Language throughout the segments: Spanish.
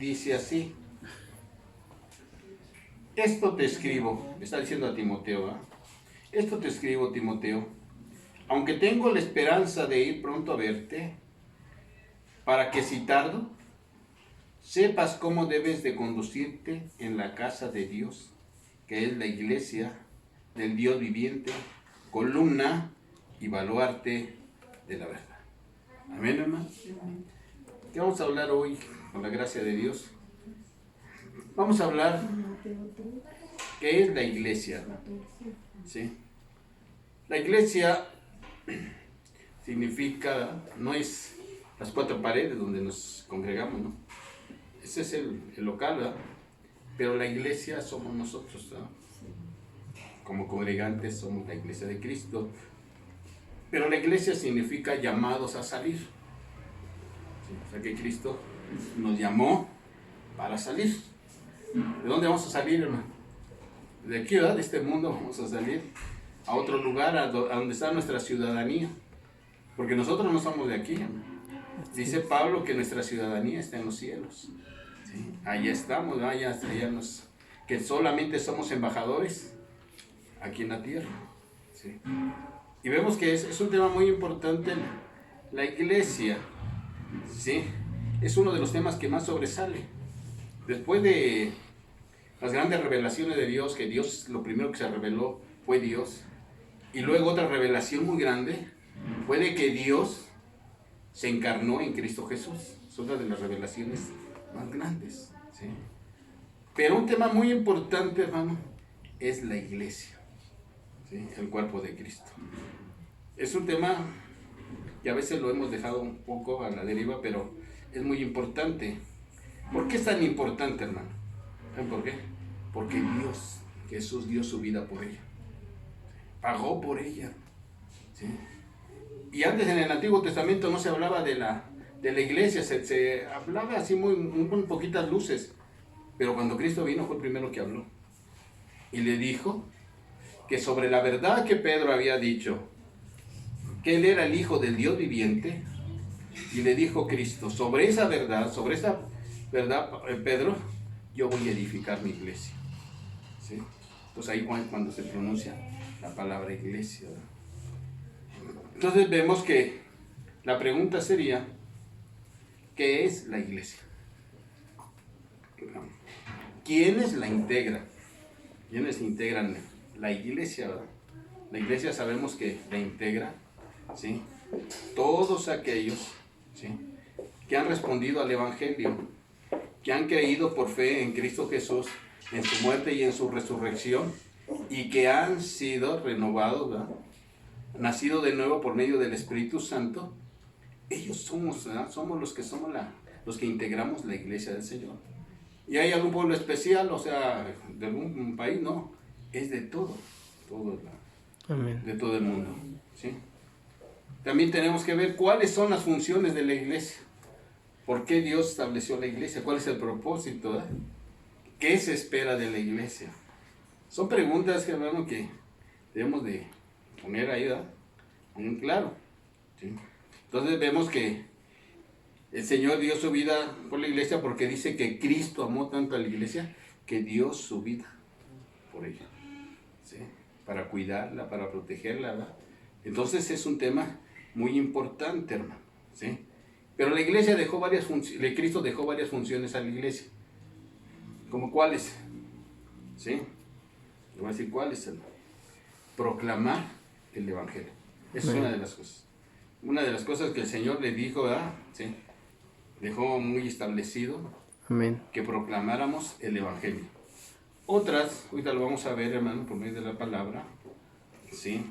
dice así: esto te escribo, está diciendo a Timoteo, ¿eh? Esto te escribo, Timoteo, aunque tengo la esperanza de ir pronto a verte, para que si tardo, sepas cómo debes de conducirte en la casa de Dios, que es la iglesia del Dios viviente, columna y baluarte de la verdad. Amén, hermano. ¿Qué vamos a hablar hoy con la gracia de Dios? Vamos a hablar qué es la iglesia, ¿no? ¿Sí? La iglesia significa, no es las cuatro paredes donde nos congregamos, ¿no? Ese es el local, ¿verdad? Pero la iglesia somos nosotros, ¿verdad? Como congregantes somos la iglesia de Cristo. Pero la iglesia significa llamados a salir. ¿Sí? O sea que Cristo nos llamó para salir. ¿De dónde vamos a salir, hermano? De aquí, ¿verdad? De este mundo vamos a salir a otro lugar, a donde está nuestra ciudadanía. Porque nosotros no somos de aquí, hermano. Dice Pablo que nuestra ciudadanía está en los cielos. ¿Sí? Allá estamos, ¿no? Que solamente somos embajadores aquí en la tierra. ¿Sí? Y vemos que es un tema muy importante. La iglesia, ¿sí? Es uno de los temas que más sobresale. Después de las grandes revelaciones de Dios, que Dios, lo primero que se reveló fue Dios. Y luego otra revelación muy grande fue de que Dios se encarnó en Cristo Jesús. Es otra de las revelaciones más grandes, ¿sí? Pero un tema muy importante, hermano, es la iglesia, ¿sí? El cuerpo de Cristo. Es un tema que a veces lo hemos dejado un poco a la deriva, pero es muy importante. ¿Por qué es tan importante, hermano? ¿Saben por qué? Porque Dios, Jesús dio su vida por ella. Pagó por ella, ¿sí? Y antes en el Antiguo Testamento no se hablaba de la iglesia, se hablaba así muy poquitas luces. Pero cuando Cristo vino fue el primero que habló. Y le dijo que sobre la verdad que Pedro había dicho, que él era el Hijo del Dios viviente, y le dijo Cristo, sobre esa verdad, Pedro, yo voy a edificar mi iglesia. ¿Sí? Entonces ahí cuando se pronuncia la palabra iglesia, ¿verdad? Entonces vemos que la pregunta sería, ¿qué es la iglesia? ¿Quiénes la integran? ¿Quiénes integran la iglesia, verdad? La iglesia sabemos que la integra, ¿sí? Todos aquellos, ¿sí?, que han respondido al Evangelio, que han creído por fe en Cristo Jesús, en su muerte y en su resurrección, y que han sido renovados, ¿verdad?, nacido de nuevo por medio del Espíritu Santo. Ellos somos, ¿verdad?, somos los que integramos la iglesia del Señor. ¿Y hay algún pueblo especial, o sea, de algún país? No, es de todo, Amén. de todo el mundo, ¿sí? También tenemos que ver cuáles son las funciones de la iglesia. ¿Por qué Dios estableció la iglesia? ¿Cuál es el propósito, ¿eh? ¿Qué se espera de la iglesia? Son preguntas, hermano, que debemos de poner ahí, ¿verdad?, en claro, ¿sí? Entonces vemos que el Señor dio su vida por la iglesia porque dice que Cristo amó tanto a la iglesia que dio su vida por ella, ¿sí?, para cuidarla, para protegerla, ¿verdad? Entonces es un tema muy importante, hermano, ¿sí? Pero la iglesia dejó varias funciones, Cristo dejó varias funciones a la iglesia. ¿Como cuáles? ¿Sí? Le voy a decir cuáles, hermano. Proclamar el Evangelio. Esa es una de las cosas. Una de las cosas que el Señor le dijo, ¿verdad? ¿Sí? Dejó muy establecido. Amén. Que proclamáramos el Evangelio. Otras, ahorita lo vamos a ver, hermano, por medio de la palabra, ¿sí?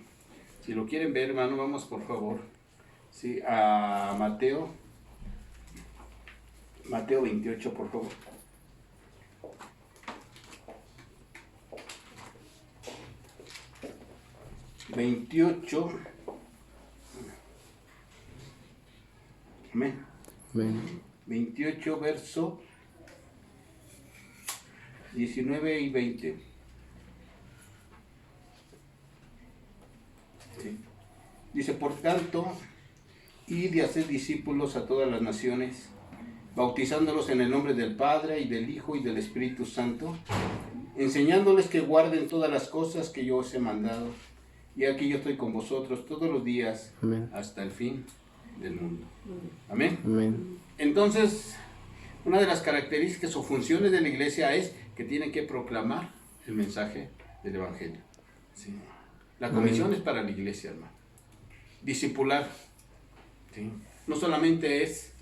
Si lo quieren ver, hermano, vamos por favor, ¿sí?, a Mateo 28, por favor. Amén. Amén. 28, verso 19 y 20. ¿Sí? Dice, por tanto, id y haced discípulos a todas las naciones, bautizándolos en el nombre del Padre, y del Hijo, y del Espíritu Santo, enseñándoles que guarden todas las cosas que yo os he mandado. Y aquí yo estoy con vosotros todos los días, Amén. hasta el fin del mundo. Amén. Amén. Entonces, una de las características o funciones de la iglesia es que tiene que proclamar el mensaje del Evangelio. ¿Sí? La comisión es para la iglesia, hermano. Discipular. ¿Sí? No solamente es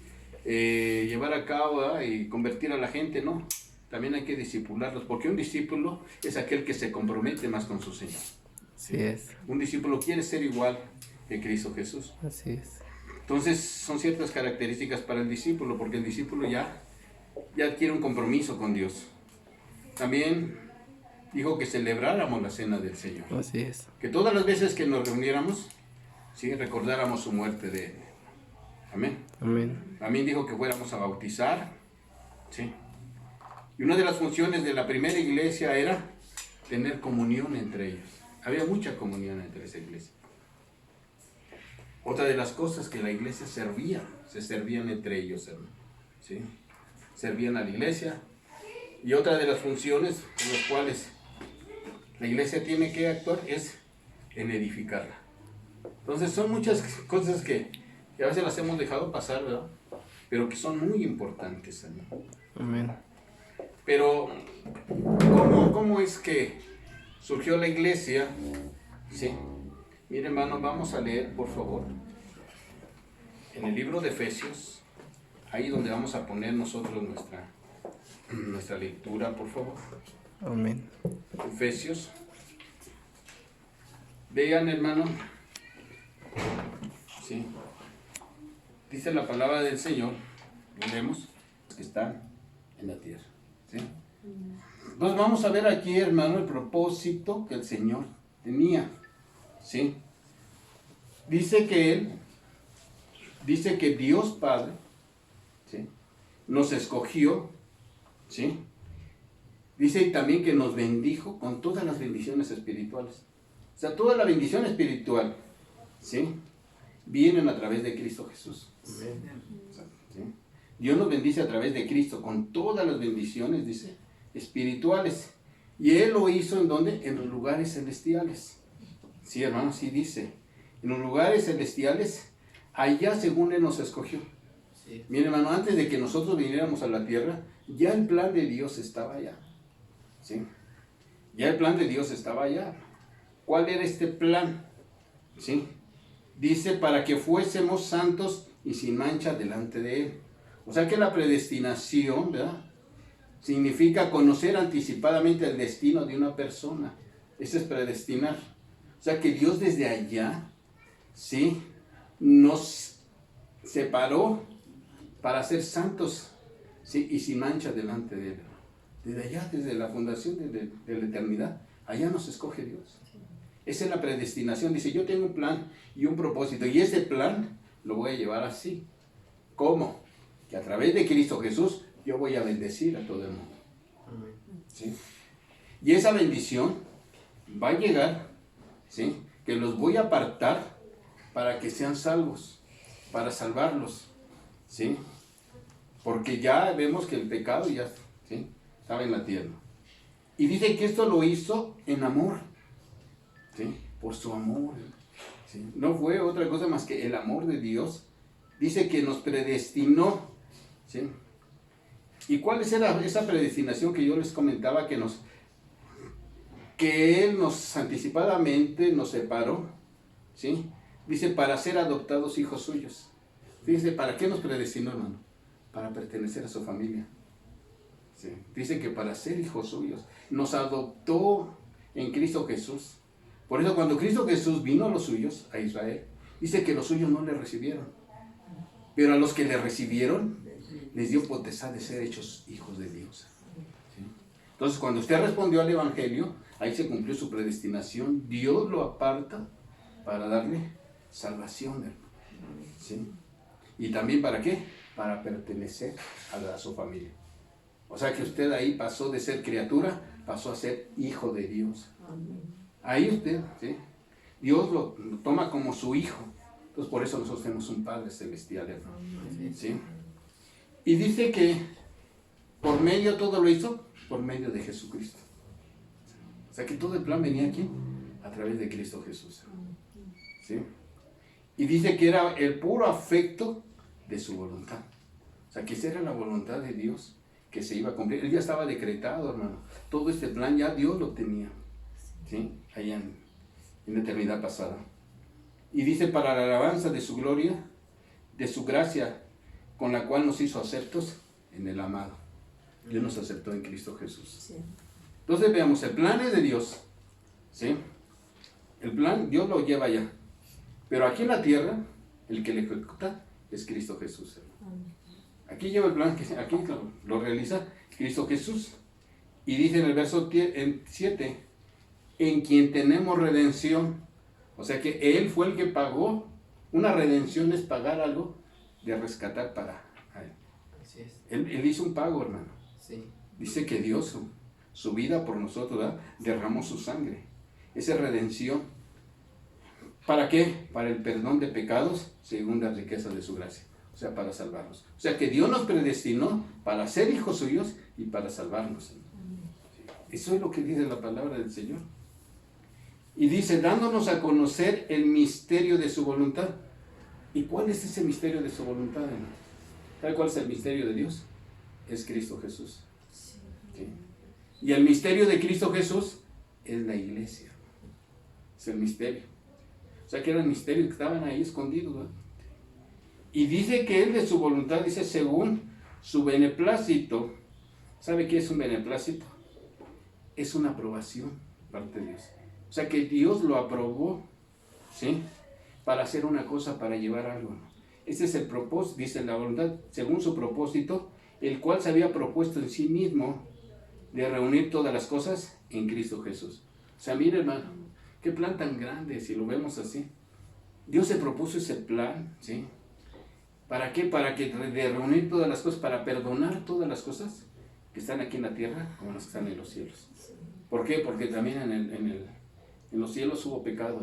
llevar a cabo, ¿verdad?, y convertir a la gente, no. También hay que discipularlos, porque un discípulo es aquel que se compromete más con su Señor. Así es. Un discípulo quiere ser igual que Cristo Jesús. Así es. Entonces son ciertas características para el discípulo, porque el discípulo ya adquiere un compromiso con Dios. También dijo que celebráramos la cena del Señor. Así es. Que todas las veces que nos reuniéramos, ¿sí?, recordáramos su muerte de Él. Amén. Amén. También dijo que fuéramos a bautizar. ¿Sí? Y una de las funciones de la primera iglesia era tener comunión entre ellos. Había mucha comunión entre esa iglesia. Otra de las cosas que la iglesia se servían entre ellos, hermano. ¿Sí? Servían a la iglesia. Y otra de las funciones con las cuales la iglesia tiene que actuar es en edificarla. Entonces son muchas cosas que a veces las hemos dejado pasar, ¿verdad? Pero que son muy importantes, hermano. Amén. Pero, ¿cómo es que surgió la iglesia? Sí. Mire, hermano, vamos a leer, por favor, en el libro de Efesios, ahí donde vamos a poner nosotros nuestra lectura, por favor. Amén. Efesios. Vean, hermano. Sí. Dice la palabra del Señor, lo vemos, que están en la tierra. ¿Sí? Entonces vamos a ver aquí, hermano, el propósito que el Señor tenía. ¿Sí? Dice que Dios Padre, ¿sí?, nos escogió. ¿Sí? Dice también que nos bendijo con todas las bendiciones espirituales. O sea, toda la bendición espiritual, ¿sí?, vienen a través de Cristo Jesús. ¿Sí? Dios nos bendice a través de Cristo con todas las bendiciones, dice, espirituales. Y Él lo hizo ¿en dónde? En los lugares celestiales. Sí, hermano, sí dice. En los lugares celestiales, allá según Él nos escogió. Sí. Mire, hermano, antes de que nosotros viniéramos a la tierra, ya el plan de Dios estaba allá. ¿Sí? Ya el plan de Dios estaba allá. ¿Cuál era este plan? ¿Sí? Dice, para que fuésemos santos y sin mancha delante de Él. O sea que la predestinación, ¿verdad?, significa conocer anticipadamente el destino de una persona. Eso es predestinar. O sea que Dios desde allá, ¿sí?, nos separó para ser santos, ¿sí?, y sin mancha delante de Él. Desde allá, desde la fundación de la eternidad, allá nos escoge Dios. Esa es la predestinación. Dice, yo tengo un plan y un propósito, y ese plan lo voy a llevar así. ¿Cómo? Que a través de Cristo Jesús yo voy a bendecir a todo el mundo. ¿Sí? Y esa bendición va a llegar, ¿sí?, que los voy a apartar para que sean salvos, para salvarlos. ¿Sí? Porque ya vemos que el pecado ya, ¿sí?, estaba en la tierra. Y dice que esto lo hizo en amor. ¿Sí? Por su amor. ¿Sí? No fue otra cosa más que el amor de Dios. Dice que nos predestinó. ¿Sí? ¿Y cuál era esa predestinación que yo les comentaba? Que Él nos anticipadamente nos separó. ¿Sí? Dice, para ser adoptados hijos suyos. Dice, ¿para qué nos predestinó, hermano? Para pertenecer a su familia. ¿Sí? Dice que para ser hijos suyos. Nos adoptó en Cristo Jesús. Por eso cuando Cristo Jesús vino a los suyos, a Israel, dice que los suyos no le recibieron. Pero a los que le recibieron, les dio potestad de ser hechos hijos de Dios. ¿Sí? Entonces cuando usted respondió al Evangelio, ahí se cumplió su predestinación. Dios lo aparta para darle salvación, hermano. ¿Sí? ¿Y también para qué? Para pertenecer a su familia. O sea que usted ahí pasó de ser criatura, pasó a ser hijo de Dios. Ahí usted, ¿sí?, Dios lo toma como su hijo. Entonces por eso nosotros tenemos un Padre celestial, hermano. ¿Sí? Y dice que por medio, todo lo hizo por medio de Jesucristo. O sea que todo el plan venía aquí a través de Cristo Jesús. ¿Sí? Y dice que era el puro afecto de su voluntad. O sea que esa era la voluntad de Dios que se iba a cumplir. Él ya estaba decretado, hermano. Todo este plan ya Dios lo tenía. ¿Sí? Allá en la eternidad pasada. Y dice para la alabanza de su gloria, de su gracia, con la cual nos hizo aceptos en el amado. Dios nos aceptó en Cristo Jesús. Sí. Entonces veamos, el plan es de Dios. ¿Sí? El plan Dios lo lleva allá. Pero aquí en la tierra, el que le ejecuta es Cristo Jesús. Aquí lleva el plan, aquí lo realiza Cristo Jesús. Y dice en el verso 7, en quien tenemos redención. O sea que Él fue el que pagó. Una redención es pagar algo de rescatar para Él. Así es. Él hizo un pago, hermano. Sí. Dice que dio su vida por nosotros, ¿verdad? Derramó su sangre. Esa es redención. ¿Para qué? Para el perdón de pecados según la riqueza de su gracia. O sea, para salvarnos. O sea, que Dios nos predestinó para ser hijos suyos y para salvarnos. Eso es lo que dice la palabra del Señor. Y dice, dándonos a conocer el misterio de su voluntad. ¿Y cuál es ese misterio de su voluntad, hermano? ¿Sabe cuál es el misterio de Dios? Es Cristo Jesús. ¿Sí? Y el misterio de Cristo Jesús es la iglesia. Es el misterio. O sea que eran misterios que estaban ahí escondidos, ¿verdad? Y dice que Él de su voluntad, dice, según su beneplácito. ¿Sabe qué es un beneplácito? Es una aprobación parte de Dios. O sea que Dios lo aprobó, ¿sí? Para hacer una cosa, para llevar algo, ¿no? Ese es el propósito, dice la voluntad, según su propósito, el cual se había propuesto en sí mismo de reunir todas las cosas en Cristo Jesús. O sea, mire, hermano, qué plan tan grande, si lo vemos así. Dios se propuso ese plan, ¿sí? ¿Para qué? Para que de reunir todas las cosas, para perdonar todas las cosas que están aquí en la tierra como las que están en los cielos. ¿Por qué? Porque también en los cielos hubo pecado.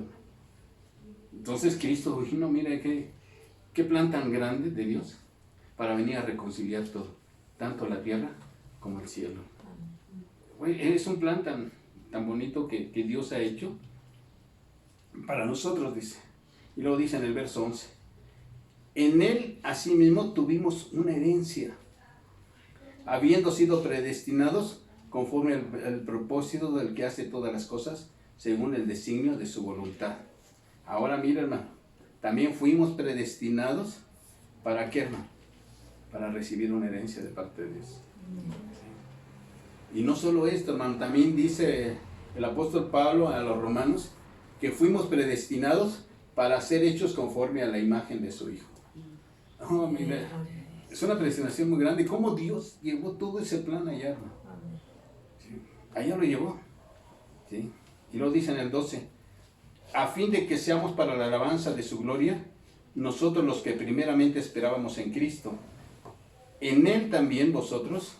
Entonces Cristo vino, mira qué plan tan grande de Dios para venir a reconciliar todo, tanto la tierra como el cielo. Es un plan tan bonito que Dios ha hecho para nosotros, dice. Y luego dice en el verso 11, en Él asimismo tuvimos una herencia, habiendo sido predestinados conforme al propósito del que hace todas las cosas, según el designio de su voluntad. Ahora mira, hermano, también fuimos predestinados, ¿para qué, hermano? Para recibir una herencia de parte de Dios. Y no solo esto, hermano, también dice el apóstol Pablo a los romanos que fuimos predestinados para ser hechos conforme a la imagen de su Hijo. Oh, mira, es una predestinación muy grande. ¿Cómo Dios llevó todo ese plan allá, hermano? ¿Sí? Allá lo llevó. ¿Sí? Y lo dice en el 12, a fin de que seamos para la alabanza de su gloria, nosotros los que primeramente esperábamos en Cristo. En Él también vosotros,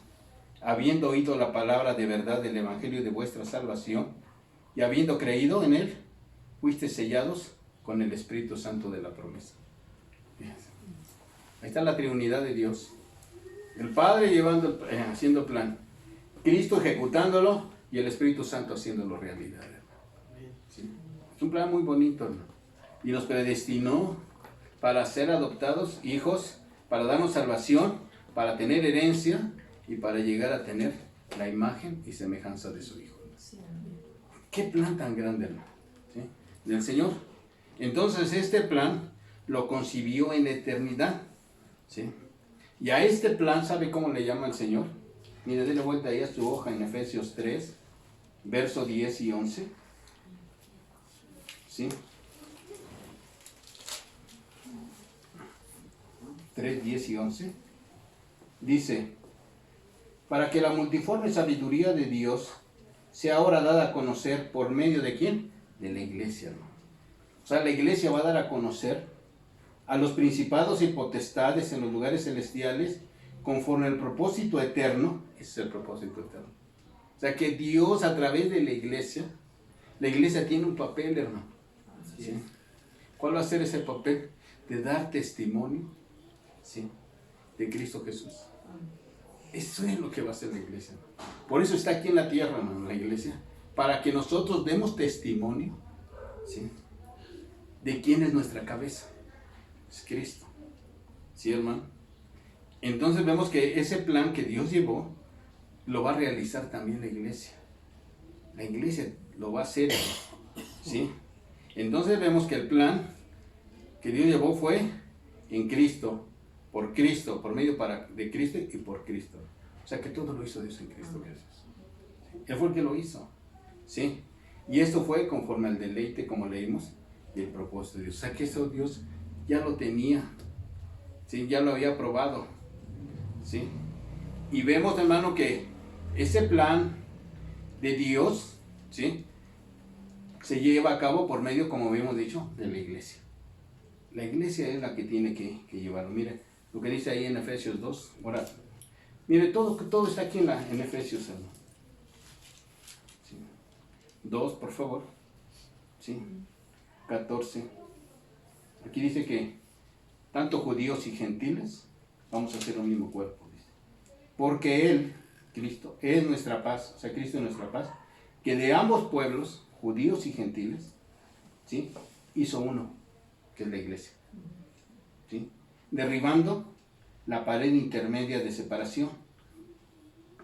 habiendo oído la palabra de verdad del Evangelio de vuestra salvación, y habiendo creído en Él, fuiste sellados con el Espíritu Santo de la promesa. Ahí está la Trinidad de Dios. El Padre haciendo el plan, Cristo ejecutándolo y el Espíritu Santo haciéndolo realidad. ¿Sí? Es un plan muy bonito, ¿no? Y nos predestinó para ser adoptados hijos, para darnos salvación, para tener herencia y para llegar a tener la imagen y semejanza de su Hijo. ¿Qué plan tan grande, hermano? ¿Sí? Del Señor. Entonces este plan lo concibió en la eternidad. ¿Sí? Y a este plan, ¿sabe cómo le llama el Señor? Mire, déle vuelta ahí a su hoja en Efesios 3, versos 10 y 11. ¿Sí? 3, 10 y 11. Dice, para que la multiforme sabiduría de Dios sea ahora dada a conocer por medio de ¿quién? De la iglesia, hermano. O sea, la iglesia va a dar a conocer a los principados y potestades en los lugares celestiales conforme al propósito eterno. Ese es el propósito eterno. O sea, que Dios a través de la iglesia tiene un papel, hermano. ¿Sí? ¿Cuál va a ser ese papel? De dar testimonio, ¿sí?, de Cristo Jesús. Eso es lo que va a hacer la iglesia. Por eso está aquí en la tierra, hermano, la iglesia, para que nosotros demos testimonio, ¿sí?, de quién es nuestra cabeza. Es Cristo. ¿Sí, hermano? Entonces vemos que ese plan que Dios llevó, lo va a realizar también la iglesia. La iglesia lo va a hacer, ¿sí? Entonces vemos que el plan que Dios llevó fue en Cristo, por medio de Cristo y por Cristo. O sea que todo lo hizo Dios en Cristo Jesús. Él fue el que lo hizo, ¿sí? Y esto fue conforme al deleite, como leímos, y el propósito de Dios. O sea que eso Dios ya lo tenía, ¿sí? Ya lo había probado, ¿sí? Y vemos, hermano, que ese plan de Dios, ¿sí?, se lleva a cabo por medio, como habíamos dicho, de la iglesia. La iglesia es la que tiene que llevarlo. Mire lo que dice ahí en Efesios 2. Ahora, mire, todo está aquí en Efesios, hermano. ¿Sí? 2, por favor. ¿Sí? 14. Aquí dice que tanto judíos y gentiles vamos a ser un mismo cuerpo. Dice. Porque Él, Cristo, es nuestra paz. O sea, Cristo es nuestra paz. Que de ambos pueblos, judíos y gentiles, ¿sí?, hizo uno, que es la iglesia, ¿sí?, derribando la pared intermedia de separación.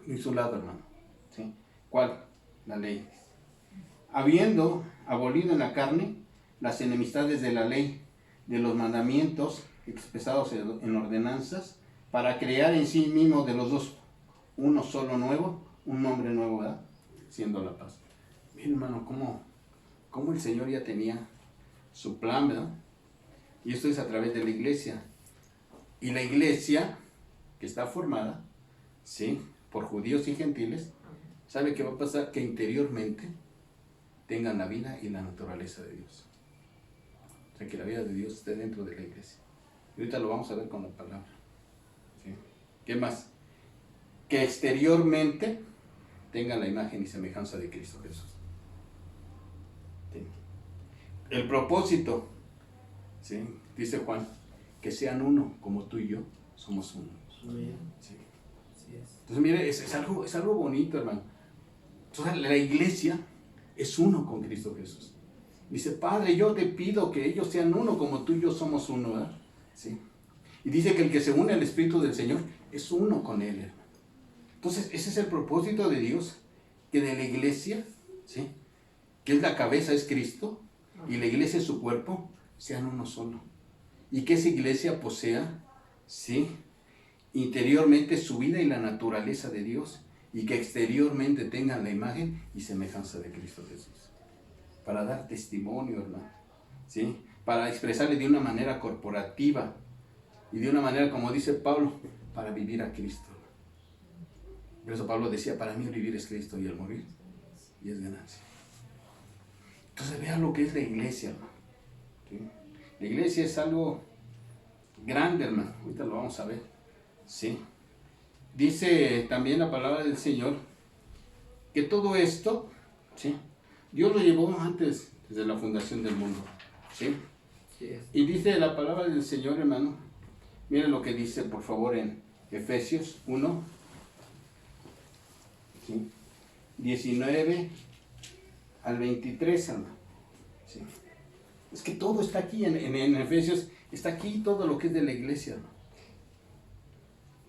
En su lado, hermano, ¿sí? ¿Cuál? La ley. Habiendo abolido en la carne las enemistades de la ley, de los mandamientos expresados en ordenanzas, para crear en sí mismo de los dos uno solo nuevo, un nombre nuevo, ¿verdad?, siendo la paz. Miren, hermano, cómo el Señor ya tenía su plan, ¿verdad? Y esto es a través de la iglesia. Y la iglesia, que está formada, ¿sí?, por judíos y gentiles, ¿sabe qué va a pasar? Que interiormente tengan la vida y la naturaleza de Dios. O sea, que la vida de Dios esté dentro de la iglesia. Y ahorita lo vamos a ver con la palabra, ¿sí? ¿Qué más? Que exteriormente tengan la imagen y semejanza de Cristo Jesús. ¿Sí? El propósito, ¿sí?, dice Juan, que sean uno, como tú y yo somos uno. ¿Sí? Entonces, mire, es algo bonito, hermano. Entonces, la iglesia es uno con Cristo Jesús. Dice, Padre, yo te pido que ellos sean uno, como tú y yo somos uno, ¿verdad? ¿Sí? Y dice que el que se une al Espíritu del Señor es uno con Él, hermano. Entonces, ese es el propósito de Dios, que de la iglesia, ¿sí?, que es la cabeza, es Cristo, y la iglesia es su cuerpo, sean uno solo. Y que esa iglesia posea, ¿sí?, interiormente su vida y la naturaleza de Dios, y que exteriormente tengan la imagen y semejanza de Cristo Jesús. Para dar testimonio, hermano, ¿sí?, para expresarle de una manera corporativa, y de una manera, como dice Pablo, para vivir a Cristo. Por eso Pablo decía, para mí el vivir es Cristo y el morir y es ganancia. Entonces vean lo que es la iglesia, hermano, ¿sí? La iglesia es algo grande, hermano. Ahorita lo vamos a ver, ¿sí? Dice también la palabra del Señor que todo esto, ¿sí?, Dios lo llevó antes, desde la fundación del mundo, ¿sí? Y dice la palabra del Señor, hermano, miren lo que dice, por favor, en Efesios 1, ¿sí?, 19 al 23, hermano. ¿Sí? Es que todo está aquí en Efesios, está aquí todo lo que es de la iglesia, hermano.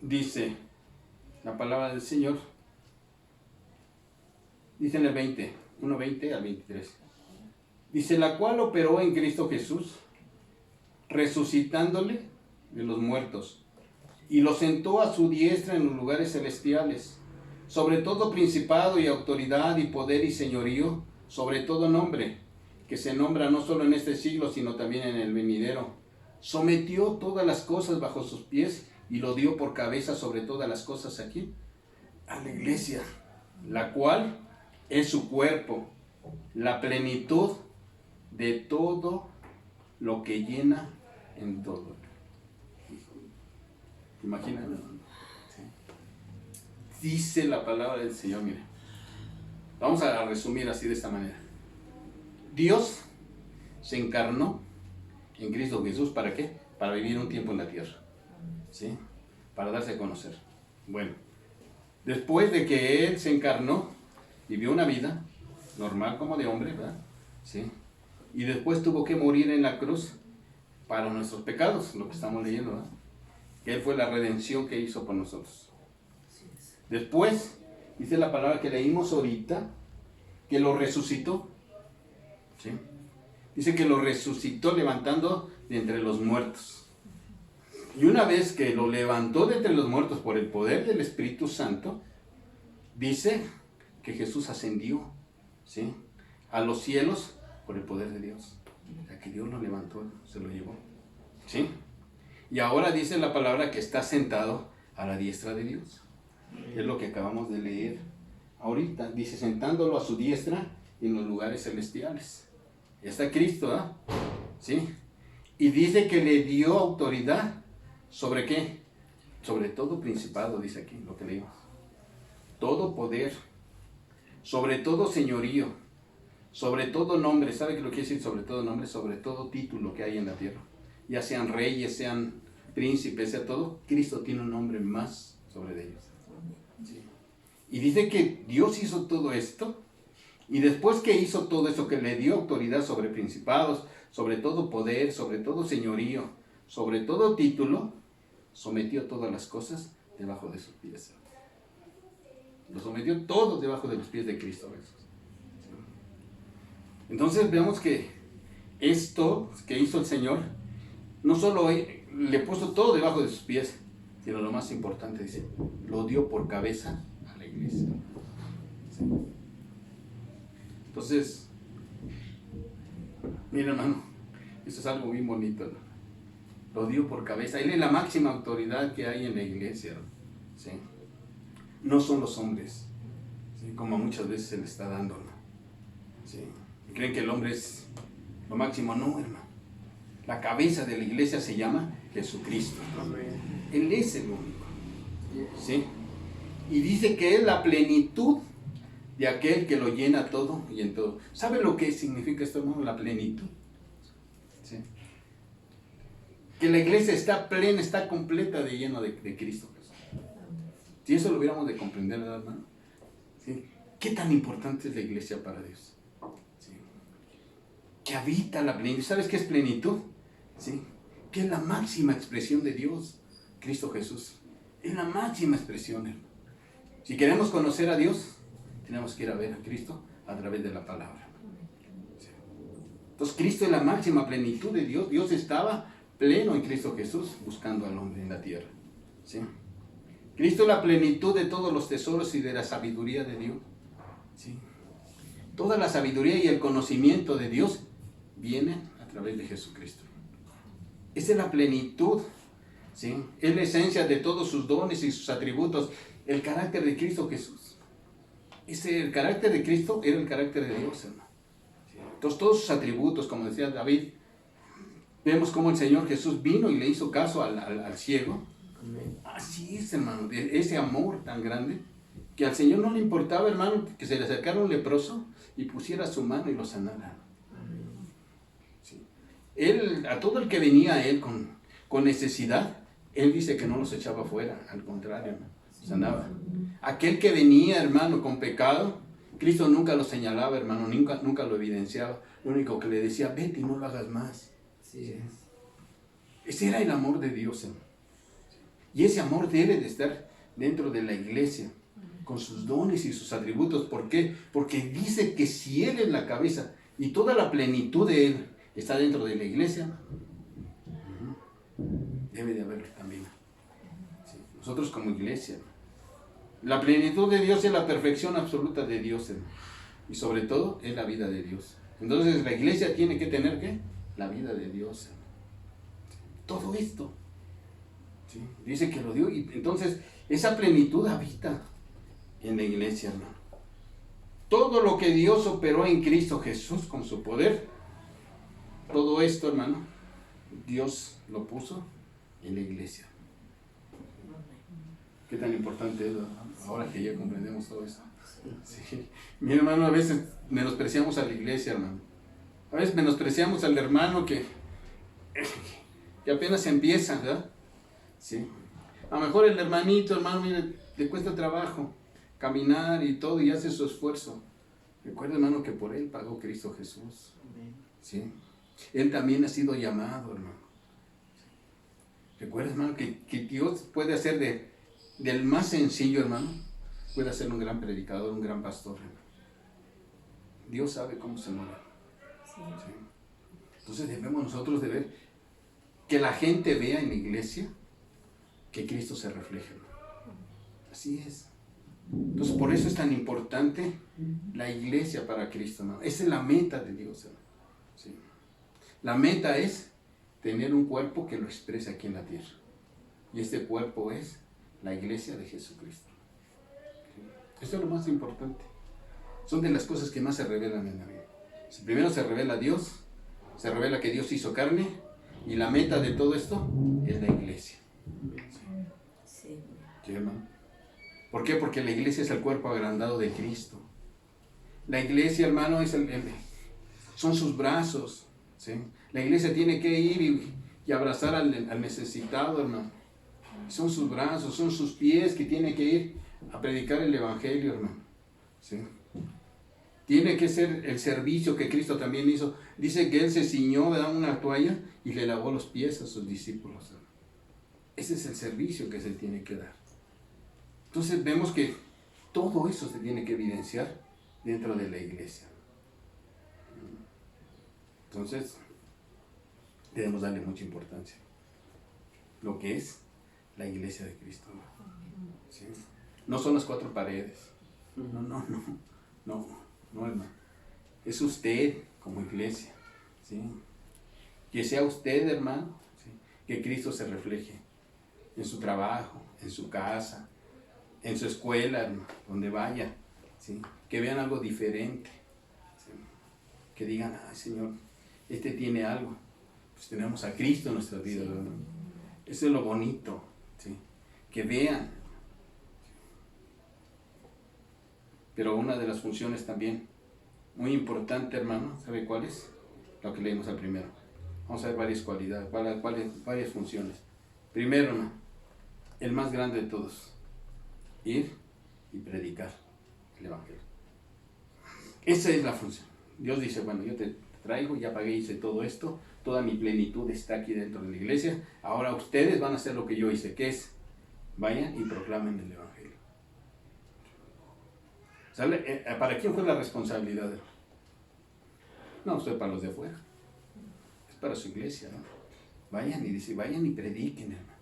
Dice la palabra del Señor, dice en el 1:20 al 23. Dice, la cual operó en Cristo Jesús, resucitándole de los muertos, y lo sentó a su diestra en los lugares celestiales, sobre todo principado y autoridad y poder y señorío, sobre todo nombre, que se nombra no solo en este siglo, sino también en el venidero. Sometió todas las cosas bajo sus pies y lo dio por cabeza sobre todas las cosas aquí, a la iglesia, la cual es su cuerpo, la plenitud de todo lo que llena en todo. Imagínate. ¿Sí? Dice la palabra del Señor, mire. Vamos a resumir así de esta manera. Dios se encarnó en Cristo Jesús, ¿para qué? Para vivir un tiempo en la tierra, ¿sí?, para darse a conocer. Bueno, después de que Él se encarnó, vivió una vida normal como de hombre, ¿verdad? Sí. Y después tuvo que morir en la cruz para nuestros pecados, lo que estamos leyendo, ¿verdad? Que Él fue la redención que hizo por nosotros. Después, dice la palabra que leímos ahorita, que lo resucitó. ¿Sí? Dice que lo resucitó levantando de entre los muertos. Y una vez que lo levantó de entre los muertos por el poder del Espíritu Santo, dice que Jesús ascendió, ¿sí?, a los cielos por el poder de Dios. O sea, que Dios lo levantó, se lo llevó. ¿Sí? Y ahora dice la palabra que está sentado a la diestra de Dios. Es lo que acabamos de leer ahorita. Dice, sentándolo a su diestra en los lugares celestiales. Ya está Cristo, ¿ah? ¿Sí? Y dice que le dio autoridad. ¿Sobre qué? Sobre todo principado, dice aquí, lo que leímos. Todo poder, sobre todo señorío, sobre todo nombre. ¿Sabe qué lo quiere decir sobre todo nombre? Sobre todo título que hay en la tierra. Ya sean reyes, sean príncipes, sea todo. Cristo tiene un nombre más sobre ellos. ¿Sí? Y dice que Dios hizo todo esto. Y después que hizo todo eso, que le dio autoridad sobre principados, sobre todo poder, sobre todo señorío, sobre todo título, sometió todas las cosas debajo de sus pies. Lo sometió todo debajo de los pies de Cristo. Entonces vemos que esto que hizo el Señor, no solo le puso todo debajo de sus pies, sino lo más importante, dice, lo dio por cabeza a la iglesia. ¿Sí? Entonces, mira, hermano, esto es algo bien bonito, ¿no? Lo dio por cabeza. Él es la máxima autoridad que hay en la iglesia, ¿no? ¿Sí? No son los hombres, ¿sí?, como muchas veces se le está dando, ¿no? ¿Sí? Creen que el hombre es lo máximo. No, hermano. La cabeza de la iglesia se llama Jesucristo. Él es el único. ¿Sí? Y dice que es la plenitud de aquel que lo llena todo y en todo. ¿Sabe lo que significa esto, hermano? La plenitud. ¿Sí? Que la iglesia está plena, está completa de lleno de Cristo Jesús. Si eso lo hubiéramos de comprender, ¿verdad, hermano? ¿Sí? ¿Qué tan importante es la iglesia para Dios? ¿Sí? Que habita la plenitud. ¿Sabes qué es plenitud? ¿Sí? Que es la máxima expresión de Dios, Cristo Jesús. Es la máxima expresión, hermano. Si queremos conocer a Dios, tenemos que ir a ver a Cristo a través de la palabra. ¿Sí? Entonces Cristo es la máxima plenitud de Dios. Dios estaba pleno en Cristo Jesús, buscando al hombre en la tierra. ¿Sí? Cristo es la plenitud de todos los tesoros y de la sabiduría de Dios. ¿Sí? Toda la sabiduría y el conocimiento de Dios vienen a través de Jesucristo. Esa es la plenitud. ¿Sí? Es la esencia de todos sus dones y sus atributos. El carácter de Cristo Jesús. El carácter de Cristo era el carácter de Dios, hermano. ¿Sí? Entonces todos sus atributos, como decía David, vemos cómo el Señor Jesús vino y le hizo caso al ciego. Amén. Así es, hermano, ese amor tan grande, que al Señor no le importaba, hermano, que se le acercara un leproso y pusiera su mano y lo sanara. Sí. Él, a todo el que venía a Él con necesidad, Él dice que no los echaba fuera, al contrario, ¿no? Sanaba. Aquel que venía, hermano, con pecado, Cristo nunca lo señalaba, hermano, nunca lo evidenciaba. Lo único que le decía, vete y no lo hagas más. Sí. Ese era el amor de Dios, hermano. Y ese amor debe de estar dentro de la iglesia, con sus dones y sus atributos. ¿Por qué? Porque dice que si Él es la cabeza y toda la plenitud de Él está dentro de la iglesia, debe de haberlo también. Sí. Nosotros como iglesia, la plenitud de Dios es la perfección absoluta de Dios, hermano. Y sobre todo es la vida de Dios. Entonces la iglesia tiene que tener, ¿qué? La vida de Dios, hermano. Todo esto. ¿Sí? Dice que lo dio, y entonces esa plenitud habita en la iglesia, hermano. Todo lo que Dios operó en Cristo Jesús con su poder, todo esto, hermano, Dios lo puso en la iglesia. Qué tan importante es, ¿no? Ahora que ya comprendemos todo eso. Sí. Mi hermano, a veces menospreciamos a la iglesia, hermano. A veces menospreciamos al hermano que apenas empieza, ¿verdad? Sí. A lo mejor el hermanito, hermano, mire, le cuesta trabajo caminar y todo y hace su esfuerzo. Recuerda, hermano, que por él pagó Cristo Jesús. ¿Sí? Él también ha sido llamado, hermano. Recuerda, hermano, que Dios puede hacer del más sencillo, hermano, puede hacer un gran predicador, un gran pastor, hermano. Dios sabe cómo se mueve. Sí. Entonces debemos nosotros de ver que la gente vea en la iglesia que Cristo se refleja. Así es. Entonces por eso es tan importante la iglesia para Cristo, ¿no? Esa es la meta de Dios, ¿no? Sí. La meta es tener un cuerpo que lo exprese aquí en la tierra. Y este cuerpo es la iglesia de Jesucristo. ¿Sí? Esto es lo más importante. Son de las cosas que más se revelan en la Biblia. Primero se revela Dios, se revela que Dios hizo carne, y la meta de todo esto es la iglesia. Sí. ¿Sí, hermano? ¿Por qué? Porque la iglesia es el cuerpo agrandado de Cristo. La iglesia, hermano, son sus brazos. ¿Sí? La iglesia tiene que ir y abrazar al necesitado, hermano. Son sus brazos, son sus pies que tienen que ir a predicar el evangelio, hermano. ¿Sí? Tiene que ser el servicio que Cristo también hizo. Dice que Él se ciñó, le da una toalla y le lavó los pies a sus discípulos, hermano. Ese es el servicio que se tiene que dar. Entonces vemos que todo eso se tiene que evidenciar dentro de la iglesia. Entonces, debemos darle mucha importancia. Lo que es la iglesia de Cristo. ¿Sí? No son las cuatro paredes. No, hermano. Es usted como iglesia. ¿Sí? Que sea usted, hermano, ¿sí? Que Cristo se refleje en su trabajo, en su casa, en su escuela, hermano, donde vaya. ¿Sí? Que vean algo diferente. ¿Sí? Que digan, ay, Señor, este tiene algo. Pues tenemos a Cristo en nuestra vida, ¿verdad? Eso es lo bonito, ¿sí? Que vean. Pero una de las funciones también, muy importante, hermano, ¿sabe cuál es? Lo que leímos al primero. Vamos a ver varias cualidades, varias funciones. Primero, hermano, el más grande de todos, ir y predicar el evangelio. Esa es la función. Dios dice, bueno, yo te traigo, ya pagué, hice todo esto, toda mi plenitud está aquí dentro de la iglesia, ahora ustedes van a hacer lo que yo hice, que es, vayan y proclamen el evangelio. ¿Sabe? ¿Para quién fue la responsabilidad? No, fue para los de afuera, es para su iglesia, ¿no? Vayan y prediquen, hermano.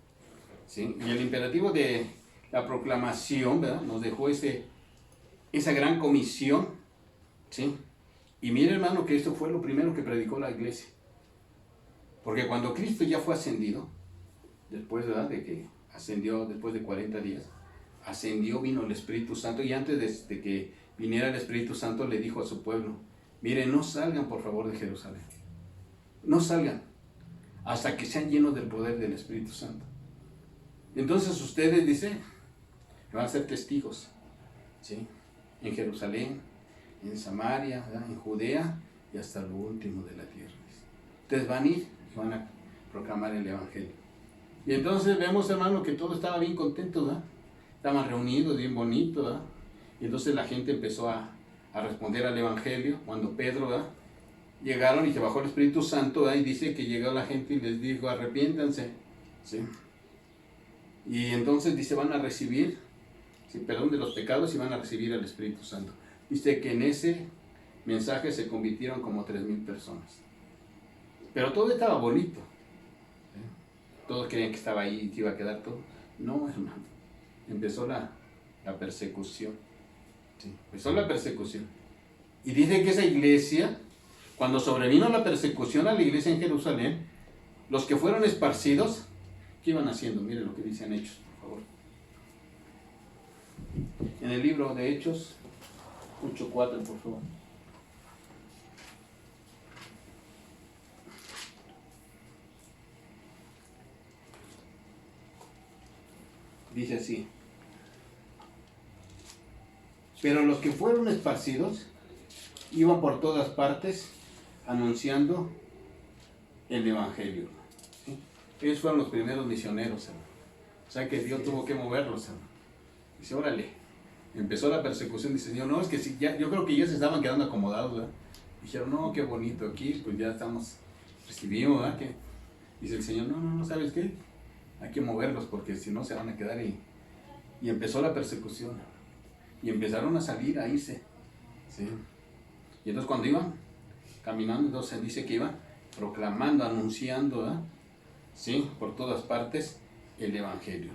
¿Sí? Y el imperativo de la proclamación, ¿verdad? Nos dejó esa gran comisión, ¿sí? Y mire, hermano, que esto fue lo primero que predicó la iglesia. Porque cuando Cristo ya fue ascendido, después, ¿verdad?, de que ascendió después de 40 días, ascendió, vino el Espíritu Santo, y antes de que viniera el Espíritu Santo le dijo a su pueblo, miren, no salgan por favor de Jerusalén. No salgan hasta que sean llenos del poder del Espíritu Santo. Entonces ustedes, dice, van a ser testigos, ¿sí? En Jerusalén, en Samaria, ¿verdad?, en Judea y hasta lo último de la tierra. Ustedes van a ir y van a proclamar el evangelio. Y entonces vemos, hermano, que todo estaba bien contento, ¿verdad? Estaban reunidos, bien bonito, ¿verdad? Y entonces la gente empezó a responder al evangelio. Cuando Pedro, ¿verdad?, llegaron y se bajó el Espíritu Santo, ¿verdad?, y dice que llegó la gente y les dijo, arrepiéntanse, ¿sí? Y entonces dice, van a recibir, ¿sí?, perdón de los pecados, y van a recibir al Espíritu Santo. Dice que en ese mensaje se convirtieron como 3,000 personas. Pero todo estaba bonito. ¿Sí? Todos creían que estaba ahí y que iba a quedar todo. No, hermano. Empezó la persecución. ¿Sí? Empezó la persecución. Y dice que esa iglesia, cuando sobrevino la persecución a la iglesia en Jerusalén, los que fueron esparcidos, ¿qué iban haciendo? Miren lo que dicen Hechos, por favor. En el libro de Hechos, 8:4, por favor. Dice así: pero los que fueron esparcidos iban por todas partes anunciando el evangelio. ¿Sí? Ellos fueron los primeros misioneros, hermano. O sea que Dios tuvo que moverlos, hermano. Dice, órale. Empezó la persecución. Dice, Señor, no, es que sí, ya, yo creo que ya se estaban quedando acomodados, ¿verdad? Dijeron, no, qué bonito aquí, pues ya estamos, recibimos, ¿verdad? Que dice el Señor, no, ¿sabes qué? Hay que moverlos porque si no se van a quedar ahí. Y empezó la persecución. Y empezaron a salir, a irse. ¿Sí? Y entonces cuando iban caminando, entonces dice que iban proclamando, anunciando, ¿verdad? ¿Sí? Por todas partes el Evangelio.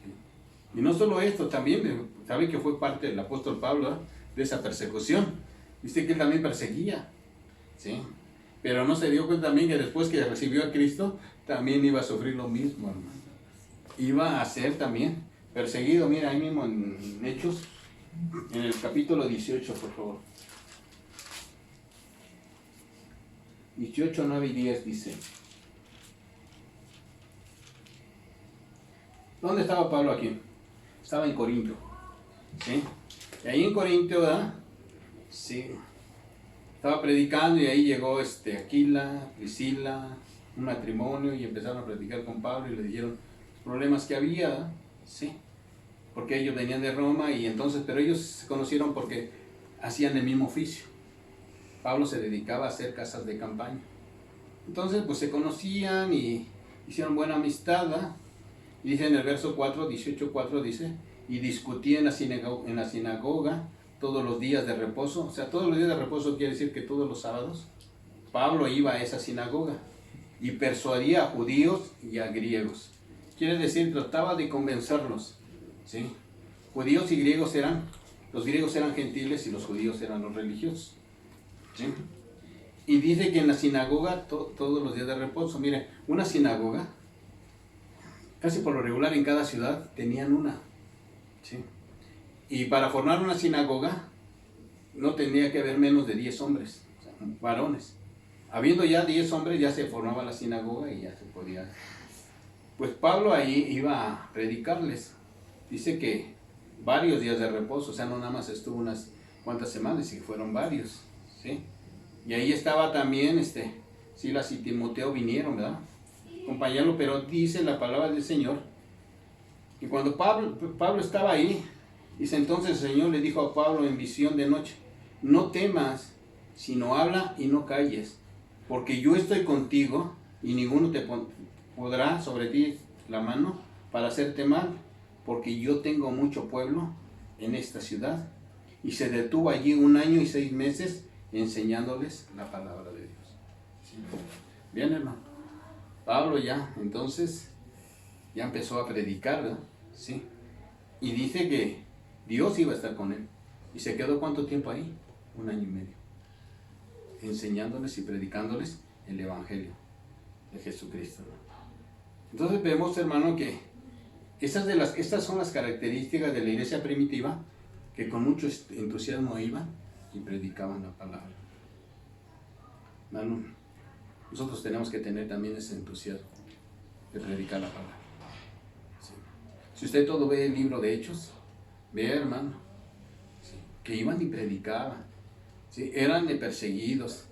¿Sí? Y no solo esto, también, ¿sabe que fue parte del apóstol Pablo, ¿verdad? De esa persecución? Dice que él también perseguía. ¿Sí? Pero no se dio cuenta también que después que recibió a Cristo, también iba a sufrir lo mismo, hermano. Iba a ser también perseguido. Mira, ahí mismo en Hechos, en el capítulo 18, por favor. 18, 9 y 10 dice. ¿Dónde estaba Pablo aquí? Estaba en Corinto. ¿Sí? Y ahí en Corinto, ¿verdad? Sí. Estaba predicando y ahí llegó Aquila, Priscila, un matrimonio, y empezaron a predicar con Pablo y le dijeron los problemas que había, ¿verdad? Sí. Porque ellos venían de Roma y entonces, pero ellos se conocieron porque hacían el mismo oficio. Pablo se dedicaba a hacer casas de campaña. Entonces, pues se conocían y hicieron buena amistad, ¿verdad? Y dice en el verso 4, 18:4 dice, y discutía en la sinagoga todos los días de reposo. O sea, todos los días de reposo quiere decir que todos los sábados Pablo iba a esa sinagoga y persuadía a judíos y a griegos. Quiere decir, trataba de convencerlos, ¿sí? Judíos y griegos los griegos eran gentiles y los judíos eran los religiosos, ¿sí? Y dice que en la sinagoga todos los días de reposo. Mire, una sinagoga, casi por lo regular en cada ciudad tenían una, ¿sí? Y para formar una sinagoga no tenía que haber menos de 10 hombres, o sea, varones. Habiendo ya 10 hombres ya se formaba la sinagoga y ya se podía. Pues Pablo ahí iba a predicarles. Dice que varios días de reposo, o sea, no nada más estuvo unas cuantas semanas, y fueron varios, ¿sí? Y ahí estaba también, Silas y Timoteo vinieron, ¿verdad? Acompañarlo, pero dice la palabra del Señor, y cuando Pablo estaba ahí, dice entonces el Señor le dijo a Pablo en visión de noche, no temas, sino habla y no calles, porque yo estoy contigo y ninguno te podrá sobre ti la mano para hacerte mal, porque yo tengo mucho pueblo en esta ciudad. Y se detuvo allí 1 año y 6 meses enseñándoles la palabra de Dios. ¿Sí? Bien, hermano. Pablo ya, entonces, ya empezó a predicar, ¿verdad? Sí. Y dice que Dios iba a estar con él. ¿Y se quedó cuánto tiempo ahí? 1 año y medio. Enseñándoles y predicándoles el Evangelio de Jesucristo, ¿no? Entonces vemos, hermano, que estas son las características de la iglesia primitiva, que con mucho entusiasmo iban y predicaban la palabra. Hermano, nosotros tenemos que tener también ese entusiasmo de predicar la palabra. Sí. Si usted todo ve el libro de Hechos, ve, hermano, sí, que iban y predicaban, sí, eran perseguidos,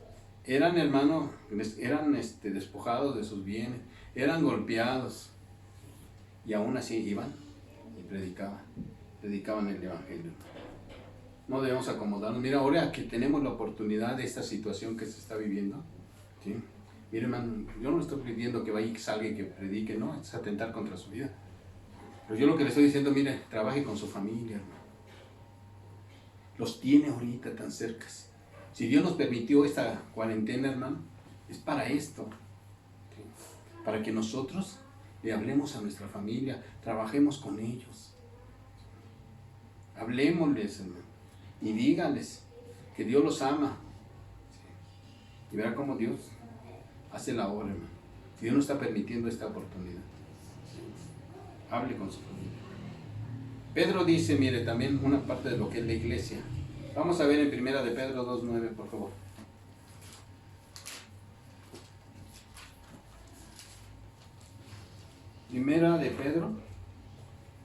eran, hermano, eran despojados de sus bienes, eran golpeados, y aún así iban y predicaban el Evangelio. No debemos acomodarnos. Mira, ahora que tenemos la oportunidad de esta situación que se está viviendo, ¿sí? Mire, hermano, yo no estoy pidiendo que vaya y salga y que predique, no, es atentar contra su vida. Pero yo lo que le estoy diciendo, mire, trabaje con su familia, hermano. Los tiene ahorita tan cerca. Si Dios nos permitió esta cuarentena, hermano, es para esto, ¿sí? Para que nosotros le hablemos a nuestra familia, trabajemos con ellos. Hablémosles, hermano, y díganles que Dios los ama. ¿Sí? Y verá cómo Dios hace la obra, hermano. Si Dios nos está permitiendo esta oportunidad, ¿sí? Hable con su familia. Pedro dice, mire, también una parte de lo que es la iglesia. Vamos a ver en 1 de Pedro 2:9, por favor. 1 de Pedro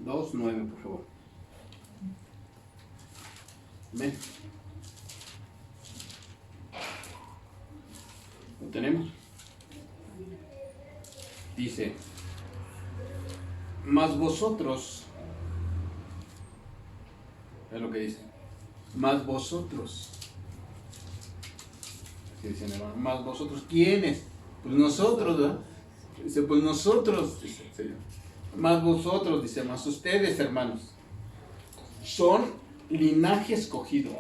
2:9, por favor. Amén. ¿Lo tenemos? Dice, Mas vosotros, es lo que dice, mas vosotros, así dicen, hermano, mas vosotros, ¿quiénes? Pues nosotros, ¿verdad? Dice, pues nosotros, dice el Señor, mas vosotros, dice, más ustedes, hermanos, son linaje escogido,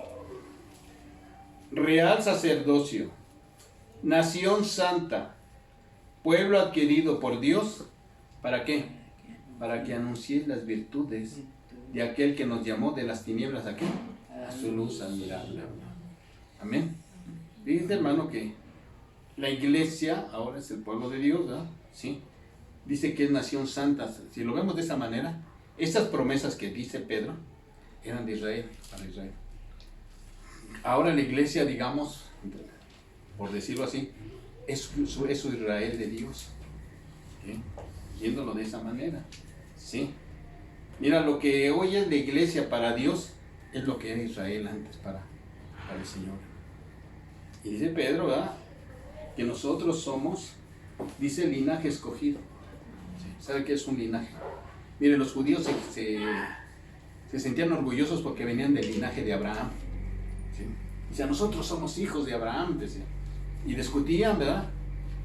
real sacerdocio, nación santa, pueblo adquirido por Dios, ¿para qué? Para que anunciéis las virtudes de aquel que nos llamó de las tinieblas ¿a qué? A su luz admirable. Amén. Fíjate, hermano, que la iglesia ahora es el pueblo de Dios, ¿verdad? Sí. Dice que es nación santa. Si lo vemos de esa manera, estas promesas que dice Pedro eran de Israel, para Israel. Ahora la iglesia, digamos, por decirlo así, es su Israel de Dios. ¿Sí? Viéndolo de esa manera. ¿Sí? Mira, lo que hoy es la iglesia para Dios es lo que era Israel antes para el Señor. Y dice Pedro, ¿verdad? Que nosotros somos, dice, linaje escogido. ¿Sabe qué es un linaje? Mire, los judíos se sentían orgullosos porque venían del linaje de Abraham. ¿Sí? Decían, nosotros somos hijos de Abraham, decían. Y discutían, ¿verdad?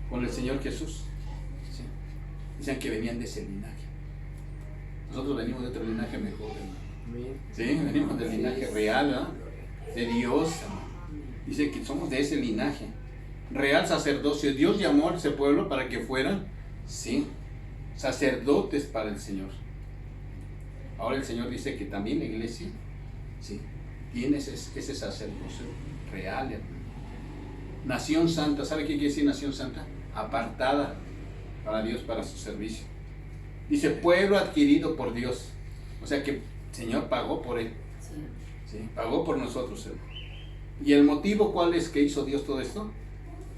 Con el Señor Jesús. ¿Sí? Decían que venían de ese linaje. Nosotros venimos de otro linaje mejor, hermano. ¿Sí? Venimos del linaje real, ¿verdad? De Dios, hermano. Dice que somos de ese linaje. Real sacerdocio. Dios llamó a ese pueblo para que fueran, sí, sacerdotes para el Señor. Ahora el Señor dice que también la iglesia, sí, tiene ese sacerdocio real, hermano. Nación santa. ¿Sabe qué quiere decir nación santa? Apartada para Dios, para su servicio. Dice pueblo adquirido por Dios. O sea que el Señor pagó por él. Sí, pagó por nosotros, hermano. ¿Y el motivo cuál es que hizo Dios todo esto?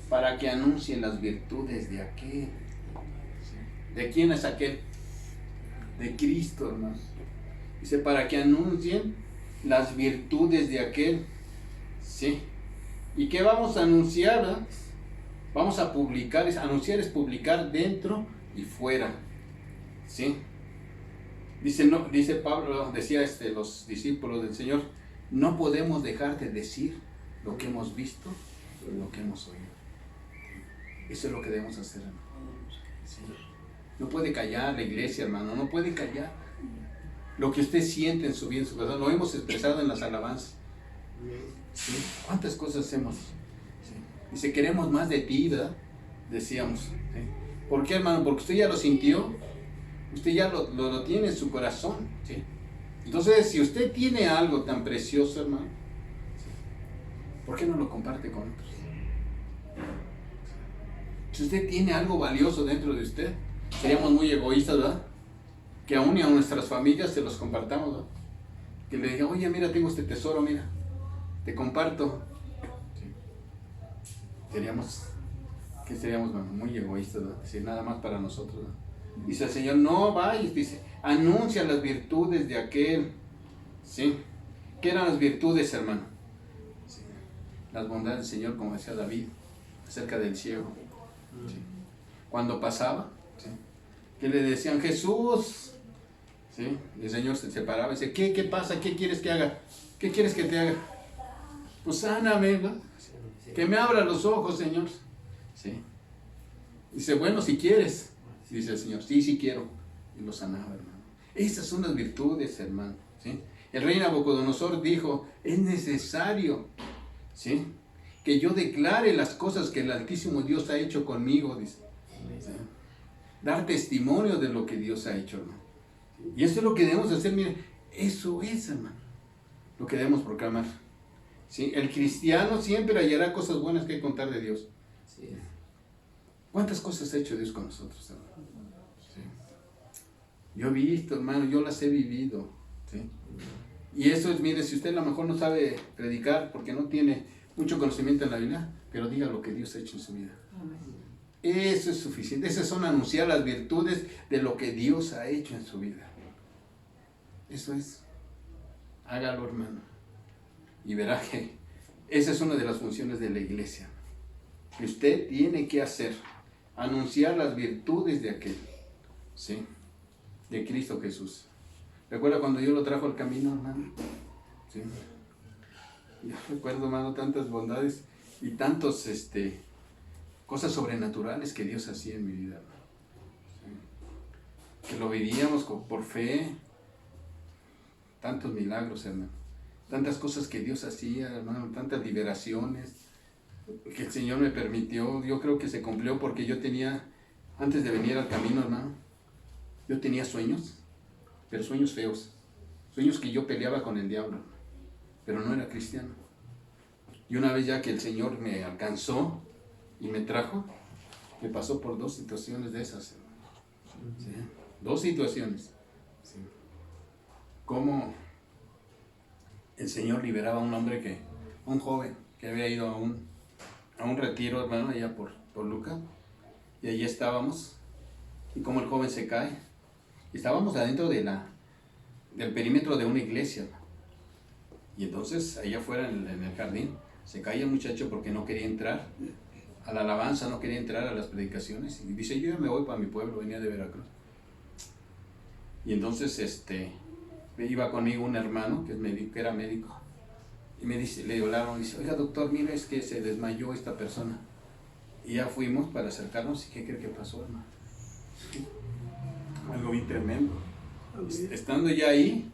Para que anuncien las virtudes de aquel. ¿De quién es aquel? De Cristo, hermano. Dice, para que anuncien las virtudes de aquel. ¿Sí? ¿Y qué vamos a anunciar? ¿Verdad? Vamos a publicar, anunciar es publicar dentro y fuera. ¿Sí? Dice, no, dice Pablo, decía los discípulos del Señor, no podemos dejar de decir lo que hemos visto y lo que hemos oído. Eso es lo que debemos hacer, hermano. ¿Sí? No puede callar la iglesia, hermano, no puede callar. Lo que usted siente en su vida, en su corazón, lo hemos expresado en las alabanzas. ¿Sí? ¿Cuántas cosas hacemos? ¿Sí? Dice, queremos más de ti, ¿verdad? Decíamos. ¿Sí? ¿Por qué, hermano? Porque usted ya lo sintió, usted ya lo tiene en su corazón. ¿Sí? Entonces, si usted tiene algo tan precioso, hermano, ¿sí? ¿Por qué no lo comparte con otros? Si usted tiene algo valioso dentro de usted, seríamos muy egoístas, ¿verdad? Que aún y a nuestras familias se los compartamos, ¿verdad? Que le digan, oye, mira, tengo este tesoro, mira, te comparto. ¿Sí? Seríamos bueno, muy egoístas, ¿verdad? Decir nada más para nosotros, ¿verdad? Dice el Señor, no vayas, dice, anuncia las virtudes de aquel. ¿Sí? ¿Qué eran las virtudes, hermano? ¿Sí? Las bondades del Señor, como decía David, acerca del ciego. ¿Sí? Cuando pasaba, ¿sí? Que le decían, Jesús, ¿sí? El Señor se separaba y dice, ¿qué pasa? ¿Qué quieres que haga? ¿Qué quieres que te haga? Pues sáname, ¿no? Que me abra los ojos, Señor. ¿Sí? Dice, bueno, si quieres. Dice el Señor, sí quiero. Y lo sanaba, hermano. Esas son las virtudes, hermano. ¿Sí? El rey Nabucodonosor dijo, es necesario, ¿sí? Que yo declare las cosas que el Altísimo Dios ha hecho conmigo, dice. ¿Sí? Dar testimonio de lo que Dios ha hecho, hermano. Y eso es lo que debemos hacer, miren, eso es, hermano, lo que debemos proclamar. ¿Sí? El cristiano siempre hallará cosas buenas que contar de Dios. ¿Sí? ¿Cuántas cosas ha hecho Dios con nosotros, hermano? ¿Sí? Yo he visto, hermano, yo las he vivido. ¿Sí? Y eso es, mire, si usted a lo mejor no sabe predicar porque no tiene mucho conocimiento en la Biblia, pero diga lo que Dios ha hecho en su vida. Eso es suficiente. Esas son anunciar las virtudes de lo que Dios ha hecho en su vida. Eso es. Hágalo, hermano. Y verá que esa es una de las funciones de la iglesia. Que usted tiene que hacer. Anunciar las virtudes de aquel. ¿Sí? de Cristo Jesús. ¿Recuerda cuando Dios lo trajo al camino, hermano? Sí. Yo recuerdo, hermano, tantas bondades y tantos cosas sobrenaturales que Dios hacía en mi vida, hermano. Sí. Que lo vivíamos por fe. Tantos milagros, hermano. Tantas cosas que Dios hacía, hermano. Tantas liberaciones que el Señor me permitió. Yo creo que se cumplió porque yo tenía, antes de venir al camino, hermano, yo tenía sueños, pero sueños feos. Sueños que yo peleaba con el diablo, pero no era cristiano. Y una vez ya que el Señor me alcanzó y me trajo, me pasó por 2 situaciones de esas, hermano. ¿Sí? 2 situaciones. ¿Sí? Cómo el Señor liberaba a un hombre un joven que había ido a un retiro, hermano, allá por Toluca, y allí estábamos, y cómo el joven se cae, y estábamos adentro del perímetro de una iglesia, hermano. Y entonces, allá afuera en el jardín, se cae el muchacho porque no quería entrar a la alabanza, no quería entrar a las predicaciones, y dice, yo ya me voy para mi pueblo, venía de Veracruz. Y entonces, iba conmigo un hermano que era médico, y me dice, le hablaron, dice, oiga doctor, mire, es que se desmayó esta persona. Y ya fuimos para acercarnos, y ¿qué cree que pasó, hermano? Algo bien tremendo. Estando ya ahí,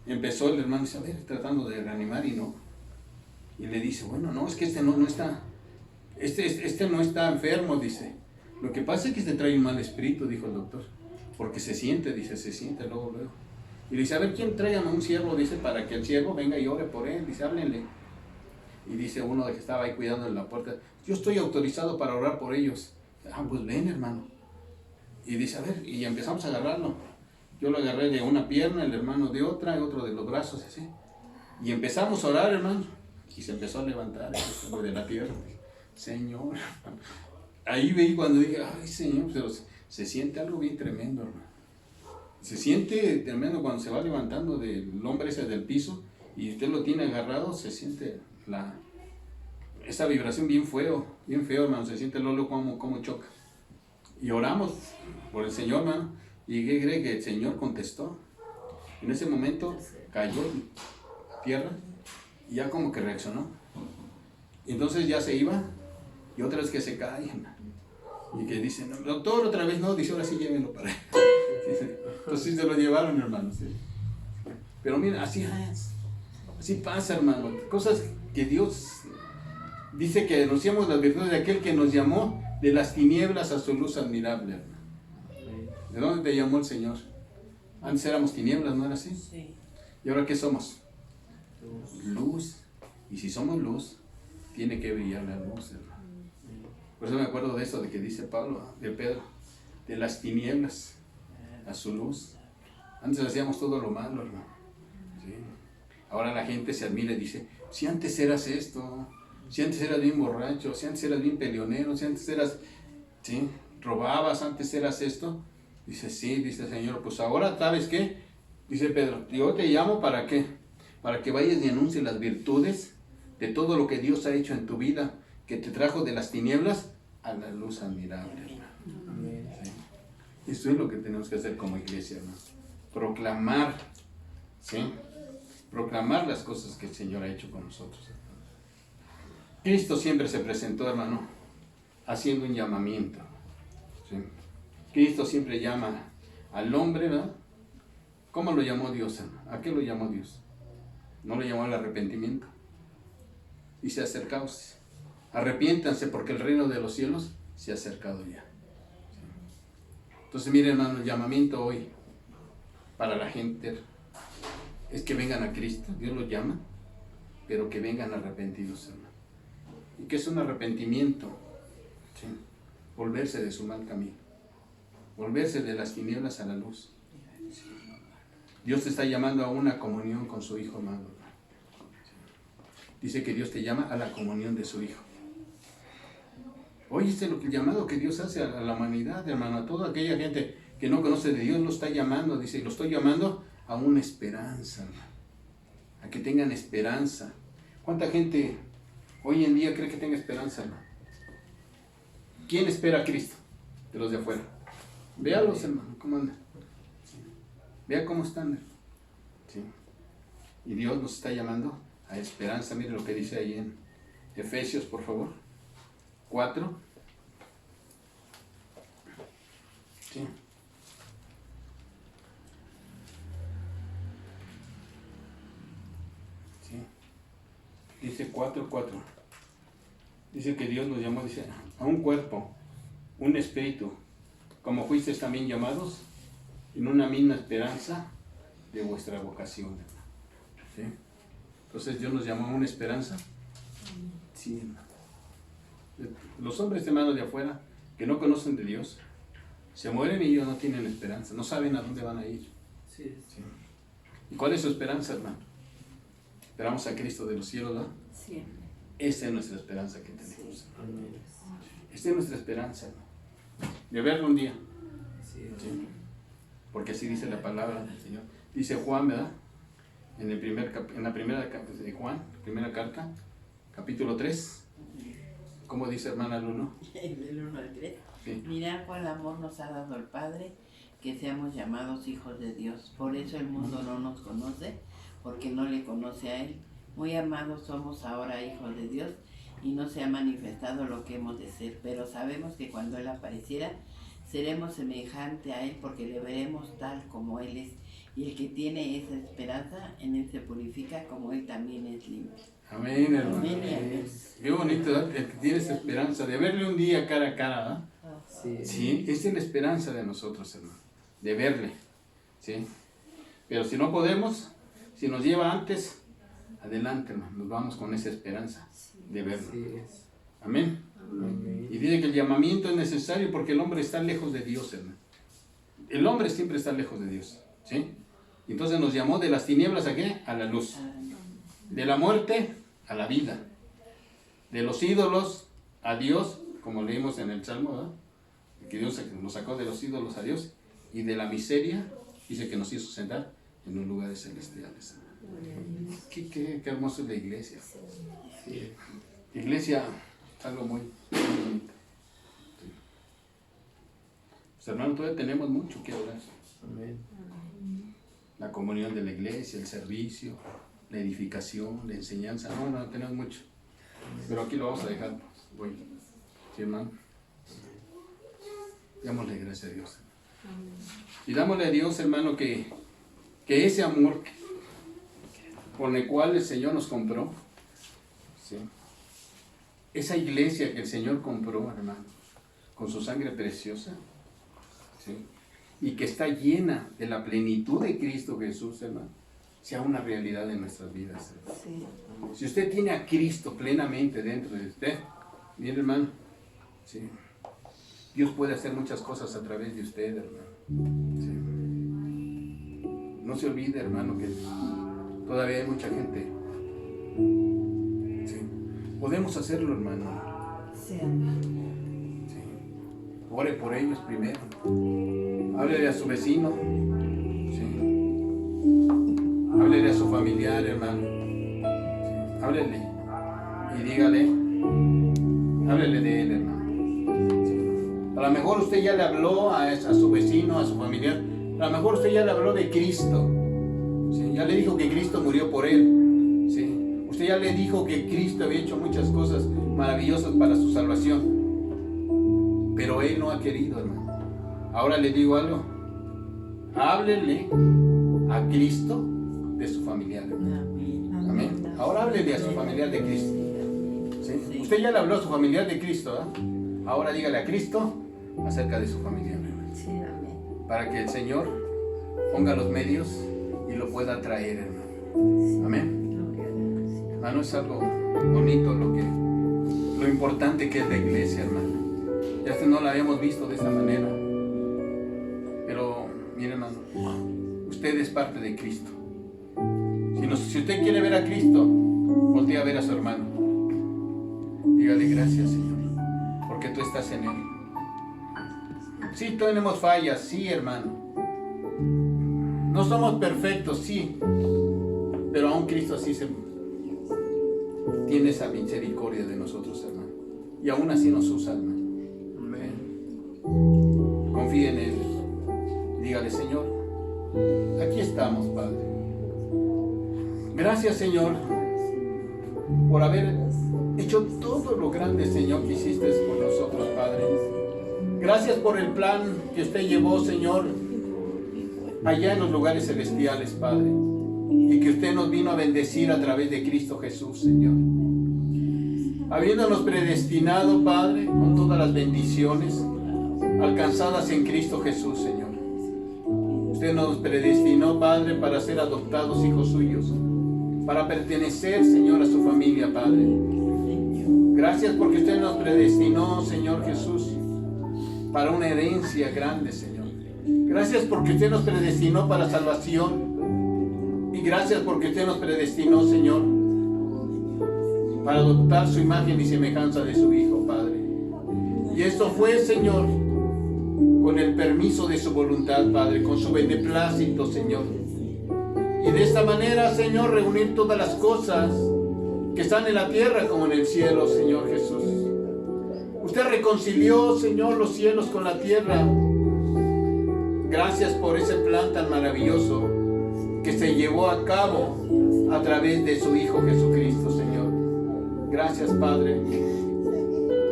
empezó el hermano, dice, a ver, tratando de reanimar y no. Y le dice, bueno, no, es que no está, no está enfermo, dice. Lo que pasa es que trae un mal espíritu, dijo el doctor, porque se siente luego. Y le dice, a ver, ¿quién trae a un siervo? Dice, para que el siervo venga y ore por él, dice, háblenle. Y dice uno de que estaba ahí cuidando en la puerta, yo estoy autorizado para orar por ellos. Ah, pues ven, hermano. Y dice, a ver, y empezamos a agarrarlo. Yo lo agarré de una pierna, el hermano de otra, y otro de los brazos, así. Y empezamos a orar, hermano. Y se empezó a levantar de la tierra. Señor. Ahí veí cuando dije, ay, Señor, pero se siente algo bien tremendo, hermano. Se siente tremendo cuando se va levantando del hombre ese del piso y usted lo tiene agarrado, se siente esa vibración bien feo, hermano, se siente luego como choca. Y oramos por el Señor, hermano, y ¿qué cree que el Señor contestó? En ese momento cayó en tierra y ya como que reaccionó. Y entonces ya se iba y otra vez que se cae, hermano. Y que dice, no, doctor, otra vez no, dice, ahora sí llévenlo para allá. Entonces se lo llevaron, hermano. ¿Sí? Pero mira, así pasa, hermano. Cosas que Dios dice que anunciamos las virtudes de aquel que nos llamó de las tinieblas a su luz admirable, hermano. ¿De dónde te llamó el Señor? Antes éramos tinieblas, ¿no era así? Sí. ¿Y ahora qué somos? Luz. Y si somos luz, tiene que brillar la luz, hermano. Por eso me acuerdo de eso, de que dice Pablo, de Pedro, de las tinieblas a su luz. Antes hacíamos todo lo malo, hermano. ¿Sí? Ahora la gente se admira y dice, si antes eras esto, si antes eras bien borracho, si antes eras bien peleonero, si antes eras, ¿sí? Robabas, antes eras esto. Dice, sí, dice el Señor, pues ahora, ¿sabes qué? Dice Pedro, yo te llamo ¿para qué? Para que vayas y anuncies las virtudes de todo lo que Dios ha hecho en tu vida, que te trajo de las tinieblas a la luz admirable, hermano. ¿Sí? Eso es lo que tenemos que hacer como iglesia, hermano. Proclamar, ¿sí? Proclamar las cosas que el Señor ha hecho con nosotros. Cristo siempre se presentó, hermano, haciendo un llamamiento. ¿Sí? Cristo siempre llama al hombre, ¿verdad? ¿Cómo lo llamó Dios, hermano? ¿A qué lo llamó Dios? No lo llamó al arrepentimiento. Dice, acercaos, arrepiéntanse porque el reino de los cielos se ha acercado ya. Entonces, miren, hermano, el llamamiento hoy para la gente es que vengan a Cristo. Dios los llama, pero que vengan arrepentidos, hermano. ¿Y qué es un arrepentimiento? ¿Sí? Volverse de su mal camino, volverse de las tinieblas a la luz. ¿Sí? Dios te está llamando a una comunión con su Hijo amado. Dice que Dios te llama a la comunión de su Hijo. Oye, este es el llamado que Dios hace a la humanidad, hermano, a toda aquella gente que no conoce de Dios, lo está llamando, dice, lo estoy llamando a una esperanza, hermano, a que tengan esperanza. ¿Cuánta gente hoy en día cree que tenga esperanza, hermano? ¿Quién espera a Cristo de los de afuera? Véalos, hermano, ¿cómo andan? Vea cómo están. ¿Sí? Y Dios nos está llamando a esperanza. Mire lo que dice ahí en Efesios, por favor. 4. Sí. Sí. Dice 4:4. Dice que Dios nos llamó, dice, a un cuerpo, un espíritu, como fuisteis también llamados, en una misma esperanza de vuestra vocación. ¿Sí? Entonces Dios nos llamó a una esperanza. Sí, hermano. Los hombres, hermanos, de afuera, que no conocen de Dios, se mueren y ellos no tienen esperanza, no saben a dónde van a ir. Sí. ¿Sí? ¿Y cuál es su esperanza, hermano? Esperamos a Cristo de los cielos, ¿no? Siempre. Esa es nuestra esperanza que tenemos. Sí. Amén. Esta es nuestra esperanza, hermano. De verlo un día. Sí. ¿Sí? Porque así dice la palabra del Señor. Dice Juan, ¿verdad? En la primera de Juan, primera carta, capítulo 3. ¿Cómo dice, hermana Lulu? Del 1 al 3. Sí. Mirad cuál amor nos ha dado el Padre, que seamos llamados hijos de Dios. Por eso el mundo no nos conoce, porque no le conoce a Él. Muy amados somos ahora hijos de Dios, y no se ha manifestado lo que hemos de ser. Pero sabemos que cuando Él apareciera, seremos semejante a Él, porque le veremos tal como Él es. Y el que tiene esa esperanza, en Él se purifica como Él también es limpio. Amén, hermano. Amén y amén. Qué bonito, ¿verdad? El que tiene esa esperanza de verle un día cara a cara, ¿verdad? Sí. Sí, esa es la esperanza de nosotros, hermano, de verle, ¿sí? Pero si no podemos, si nos lleva antes, adelante, hermano, nos vamos con esa esperanza de verlo. Así es. Amén. Amén. Y dice que el llamamiento es necesario porque el hombre está lejos de Dios, hermano. El hombre siempre está lejos de Dios, ¿sí? Entonces nos llamó de las tinieblas ¿a qué? A la luz. De la muerte a la vida. De los ídolos a Dios, como leímos en el Salmo, ¿verdad? Que Dios nos sacó de los ídolos a Dios, y de la miseria, dice que nos hizo sentar en los lugares celestiales. Qué hermoso es la iglesia. Sí. Iglesia es algo muy bonito. Pues hermano, todavía tenemos mucho que hablar. Amén. La comunión de la iglesia, el servicio, la edificación, la enseñanza. No, tenemos mucho. Pero aquí lo vamos a dejar. Voy. ¿Sí, hermano? Dámosle gracias a Dios. Y dámosle a Dios, hermano, que ese amor por el cual el Señor nos compró, ¿sí? Esa iglesia que el Señor compró, hermano, con su sangre preciosa, ¿sí? Y que está llena de la plenitud de Cristo Jesús, hermano, sea una realidad en nuestras vidas, hermano. Sí. Si usted tiene a Cristo plenamente dentro de usted, mire, hermano, ¿sí? Dios puede hacer muchas cosas a través de usted, hermano. ¿Sí? No se olvide, hermano, que todavía hay mucha gente. ¿Sí? Podemos hacerlo, hermano. Sí. ¿Sí? Ore por ellos primero. Háblele a su vecino. ¿Sí? Háblele a su familiar, hermano. ¿Sí? Háblele y dígale. Háblele de él, hermano. ¿Sí? A lo mejor usted ya le habló a su vecino, a su familiar. A lo mejor usted ya le habló de Cristo. ¿Sí? Ya le dijo que Cristo murió por él. ¿Sí? Usted ya le dijo que Cristo había hecho muchas cosas maravillosas para su salvación. Pero él no ha querido, hermano. Ahora le digo algo. Háblele a Cristo de su familiar, hermano. Amén. Ahora háblele a su familiar de Cristo. ¿Sí? Usted ya le habló a su familiar de Cristo, ¿eh? Ahora dígale a Cristo acerca de su familiar, hermano. Sí, amén. Para que el Señor ponga los medios y lo pueda traer, hermano. Amén. Hermano, es algo bonito lo importante que es la iglesia, hermano. Ya no la habíamos visto de esta manera. Pero, mire, hermano, usted es parte de Cristo. Si usted quiere ver a Cristo, voltee a ver a su hermano. Dígale gracias, Señor, porque tú estás en él. Sí, tenemos fallas, sí, hermano. No somos perfectos, sí. Pero aún Cristo así tiene esa misericordia de nosotros, hermano. Y aún así nos usa, hermano. Amén. Confíe en él. Dígale, Señor, aquí estamos, Padre. Gracias, Señor, por haber hecho todo lo grande, Señor, que hiciste por nosotros, Padre. Gracias por el plan que usted llevó, Señor, allá en los lugares celestiales, Padre, y que usted nos vino a bendecir a través de Cristo Jesús, Señor. Habiéndonos predestinado, Padre, con todas las bendiciones alcanzadas en Cristo Jesús, Señor. Usted nos predestinó, Padre, para ser adoptados hijos suyos, para pertenecer, Señor, a su familia, Padre. Gracias porque usted nos predestinó, Señor Jesús, para una herencia grande, Señor. Gracias porque usted nos predestinó para salvación. Y gracias porque usted nos predestinó, Señor, para adoptar su imagen y semejanza de su Hijo, Padre. Y esto fue, Señor, con el permiso de su voluntad, Padre, con su beneplácito, Señor. Y de esta manera, Señor, reunir todas las cosas que están en la tierra como en el cielo, Señor Jesús. Usted reconcilió, Señor, los cielos con la tierra. Gracias por ese plan tan maravilloso que se llevó a cabo a través de su Hijo Jesucristo, Señor. Gracias, Padre,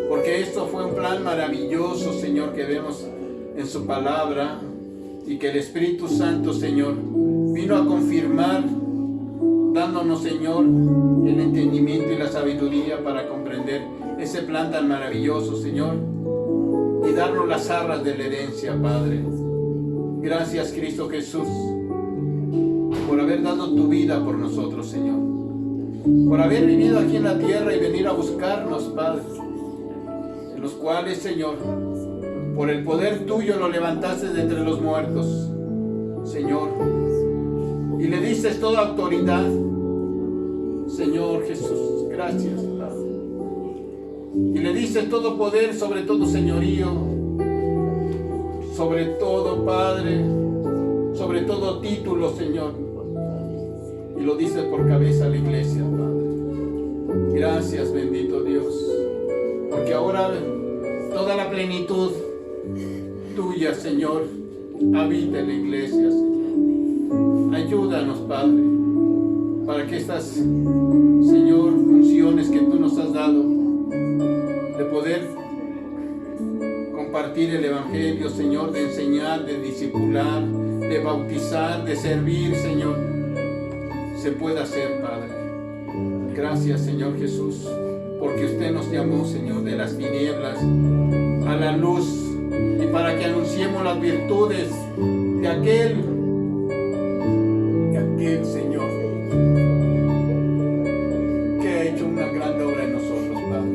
porque esto fue un plan maravilloso, Señor, que vemos en su palabra y que el Espíritu Santo, Señor, vino a confirmar, dándonos, Señor, el entendimiento y la sabiduría para comprender ese plan tan maravilloso, Señor, y darnos las arras de la herencia, Padre. Gracias, Cristo Jesús, por haber dado tu vida por nosotros, Señor, por haber vivido aquí en la tierra y venir a buscarnos, Padre, en los cuales, Señor, por el poder tuyo lo levantaste de entre los muertos, Señor, y le diste toda autoridad, Señor Jesús. Gracias, Padre. Y le diste todo poder, sobre todo señorío, sobre todo, Padre, sobre todo título, Señor, y lo dices por cabeza a la iglesia, Padre. Gracias, bendito Dios, porque ahora toda la plenitud tuya, Señor, habita en la iglesia, Señor. Ayúdanos, Padre, para que estas, Señor, funciones que tú nos has dado, de poder compartir el Evangelio, Señor, de enseñar, de discipular, de bautizar, de servir, Señor, se pueda hacer, Padre. Gracias, Señor Jesús, porque usted nos llamó, Señor, de las tinieblas a la luz, y para que anunciemos las virtudes de aquel, Señor, que ha hecho una gran obra en nosotros, Padre.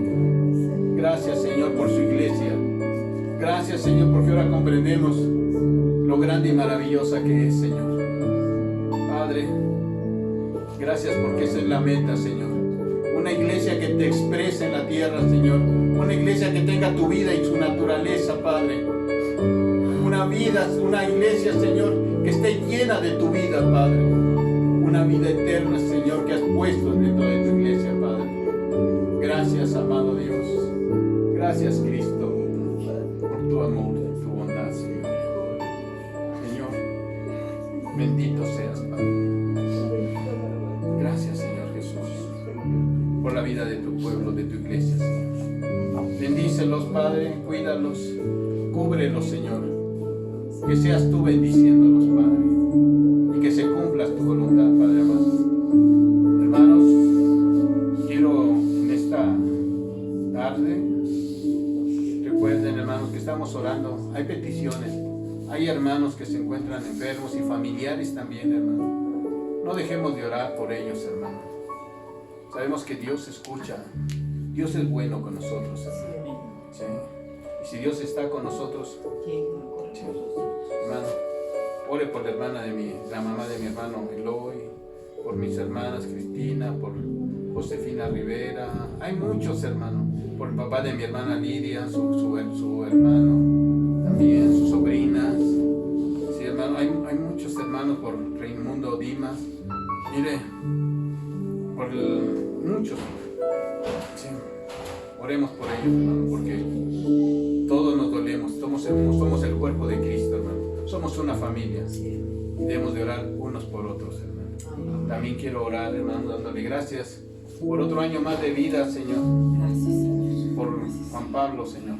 Gracias, Señor, por su iglesia. Gracias, Señor, porque ahora comprendemos lo grande y maravillosa que es, Señor. Padre, gracias porque esa es la meta, Señor. Una iglesia que te exprese en la tierra, Señor. Una iglesia que tenga tu vida y su naturaleza, Padre. Una iglesia, Señor, que esté llena de tu vida, Padre. Una vida eterna, Señor, que has puesto dentro de tu iglesia, Padre. Gracias, amado Dios. Gracias, Cristo, por tu amor, tu bondad, Señor. Señor, bendito seas, Padre. Gracias, Señor Jesús, por la vida de tu pueblo, de tu iglesia, Señor. Bendícelos, Padre, cuídalos, cúbrelos, Señor. Que seas tú bendiciéndolos, Padre, y que se cumpla tu voluntad, Padre amado. Hermanos, quiero en esta tarde, recuerden, hermanos, que estamos orando. Hay peticiones, hay hermanos que se encuentran enfermos y familiares también, hermanos. No dejemos de orar por ellos, hermanos. Sabemos que Dios escucha. Dios es bueno con nosotros, hermanos. ¿Sí? Y si Dios está con nosotros, hermano, ore por la mamá de mi hermano Eloy, por mis hermanas Cristina, por Josefina Rivera. Hay muchos, hermanos. Por el papá de mi hermana Lidia, su hermano, también sus sobrinas. Sí, hermano, hay muchos hermanos, por Raimundo Dimas. Mire, por muchos. Sí. Oremos por ellos, hermano, porque todos nos dolemos. Somos el cuerpo de Cristo, hermano. Somos una familia. Debemos de orar unos por otros, hermano. También quiero orar, hermano, dándole gracias por otro año más de vida, Señor. Gracias, Señor. Por Juan Pablo, Señor.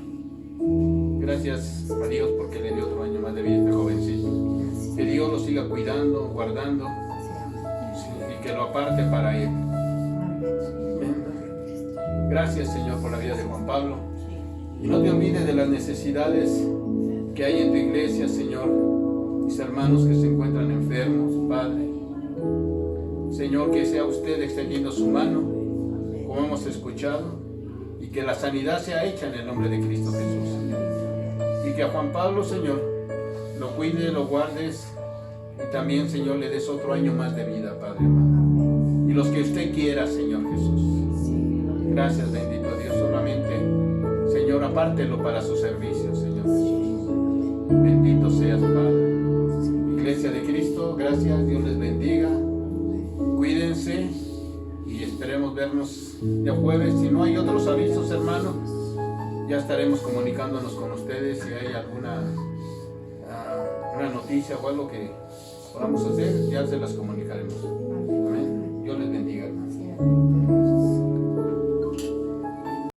Gracias a Dios porque le dio otro año más de vida a este jovencito. Que Dios lo siga cuidando, guardando, sí, y que lo aparte para Él. Gracias, Señor, por la vida de Juan Pablo. Y no te olvides de las necesidades que hay en tu iglesia, Señor. Mis hermanos que se encuentran enfermos, Padre. Señor, que sea usted extendiendo su mano, como hemos escuchado, y que la sanidad sea hecha en el nombre de Cristo Jesús, Señor. Y que a Juan Pablo, Señor, lo cuide, lo guardes, y también, Señor, le des otro año más de vida, Padre amado. Y los que usted quiera, Señor Jesús. Gracias, bendito Dios. Solamente, Señor, apártelo para su servicio, Señor Jesús. Bendito seas, Padre. Iglesia de Cristo, gracias. Dios les bendiga. Cuídense y esperemos vernos el jueves. Si no hay otros avisos, hermanos, ya estaremos comunicándonos con ustedes. Si hay alguna una noticia o algo que podamos hacer, ya se las comunicaremos.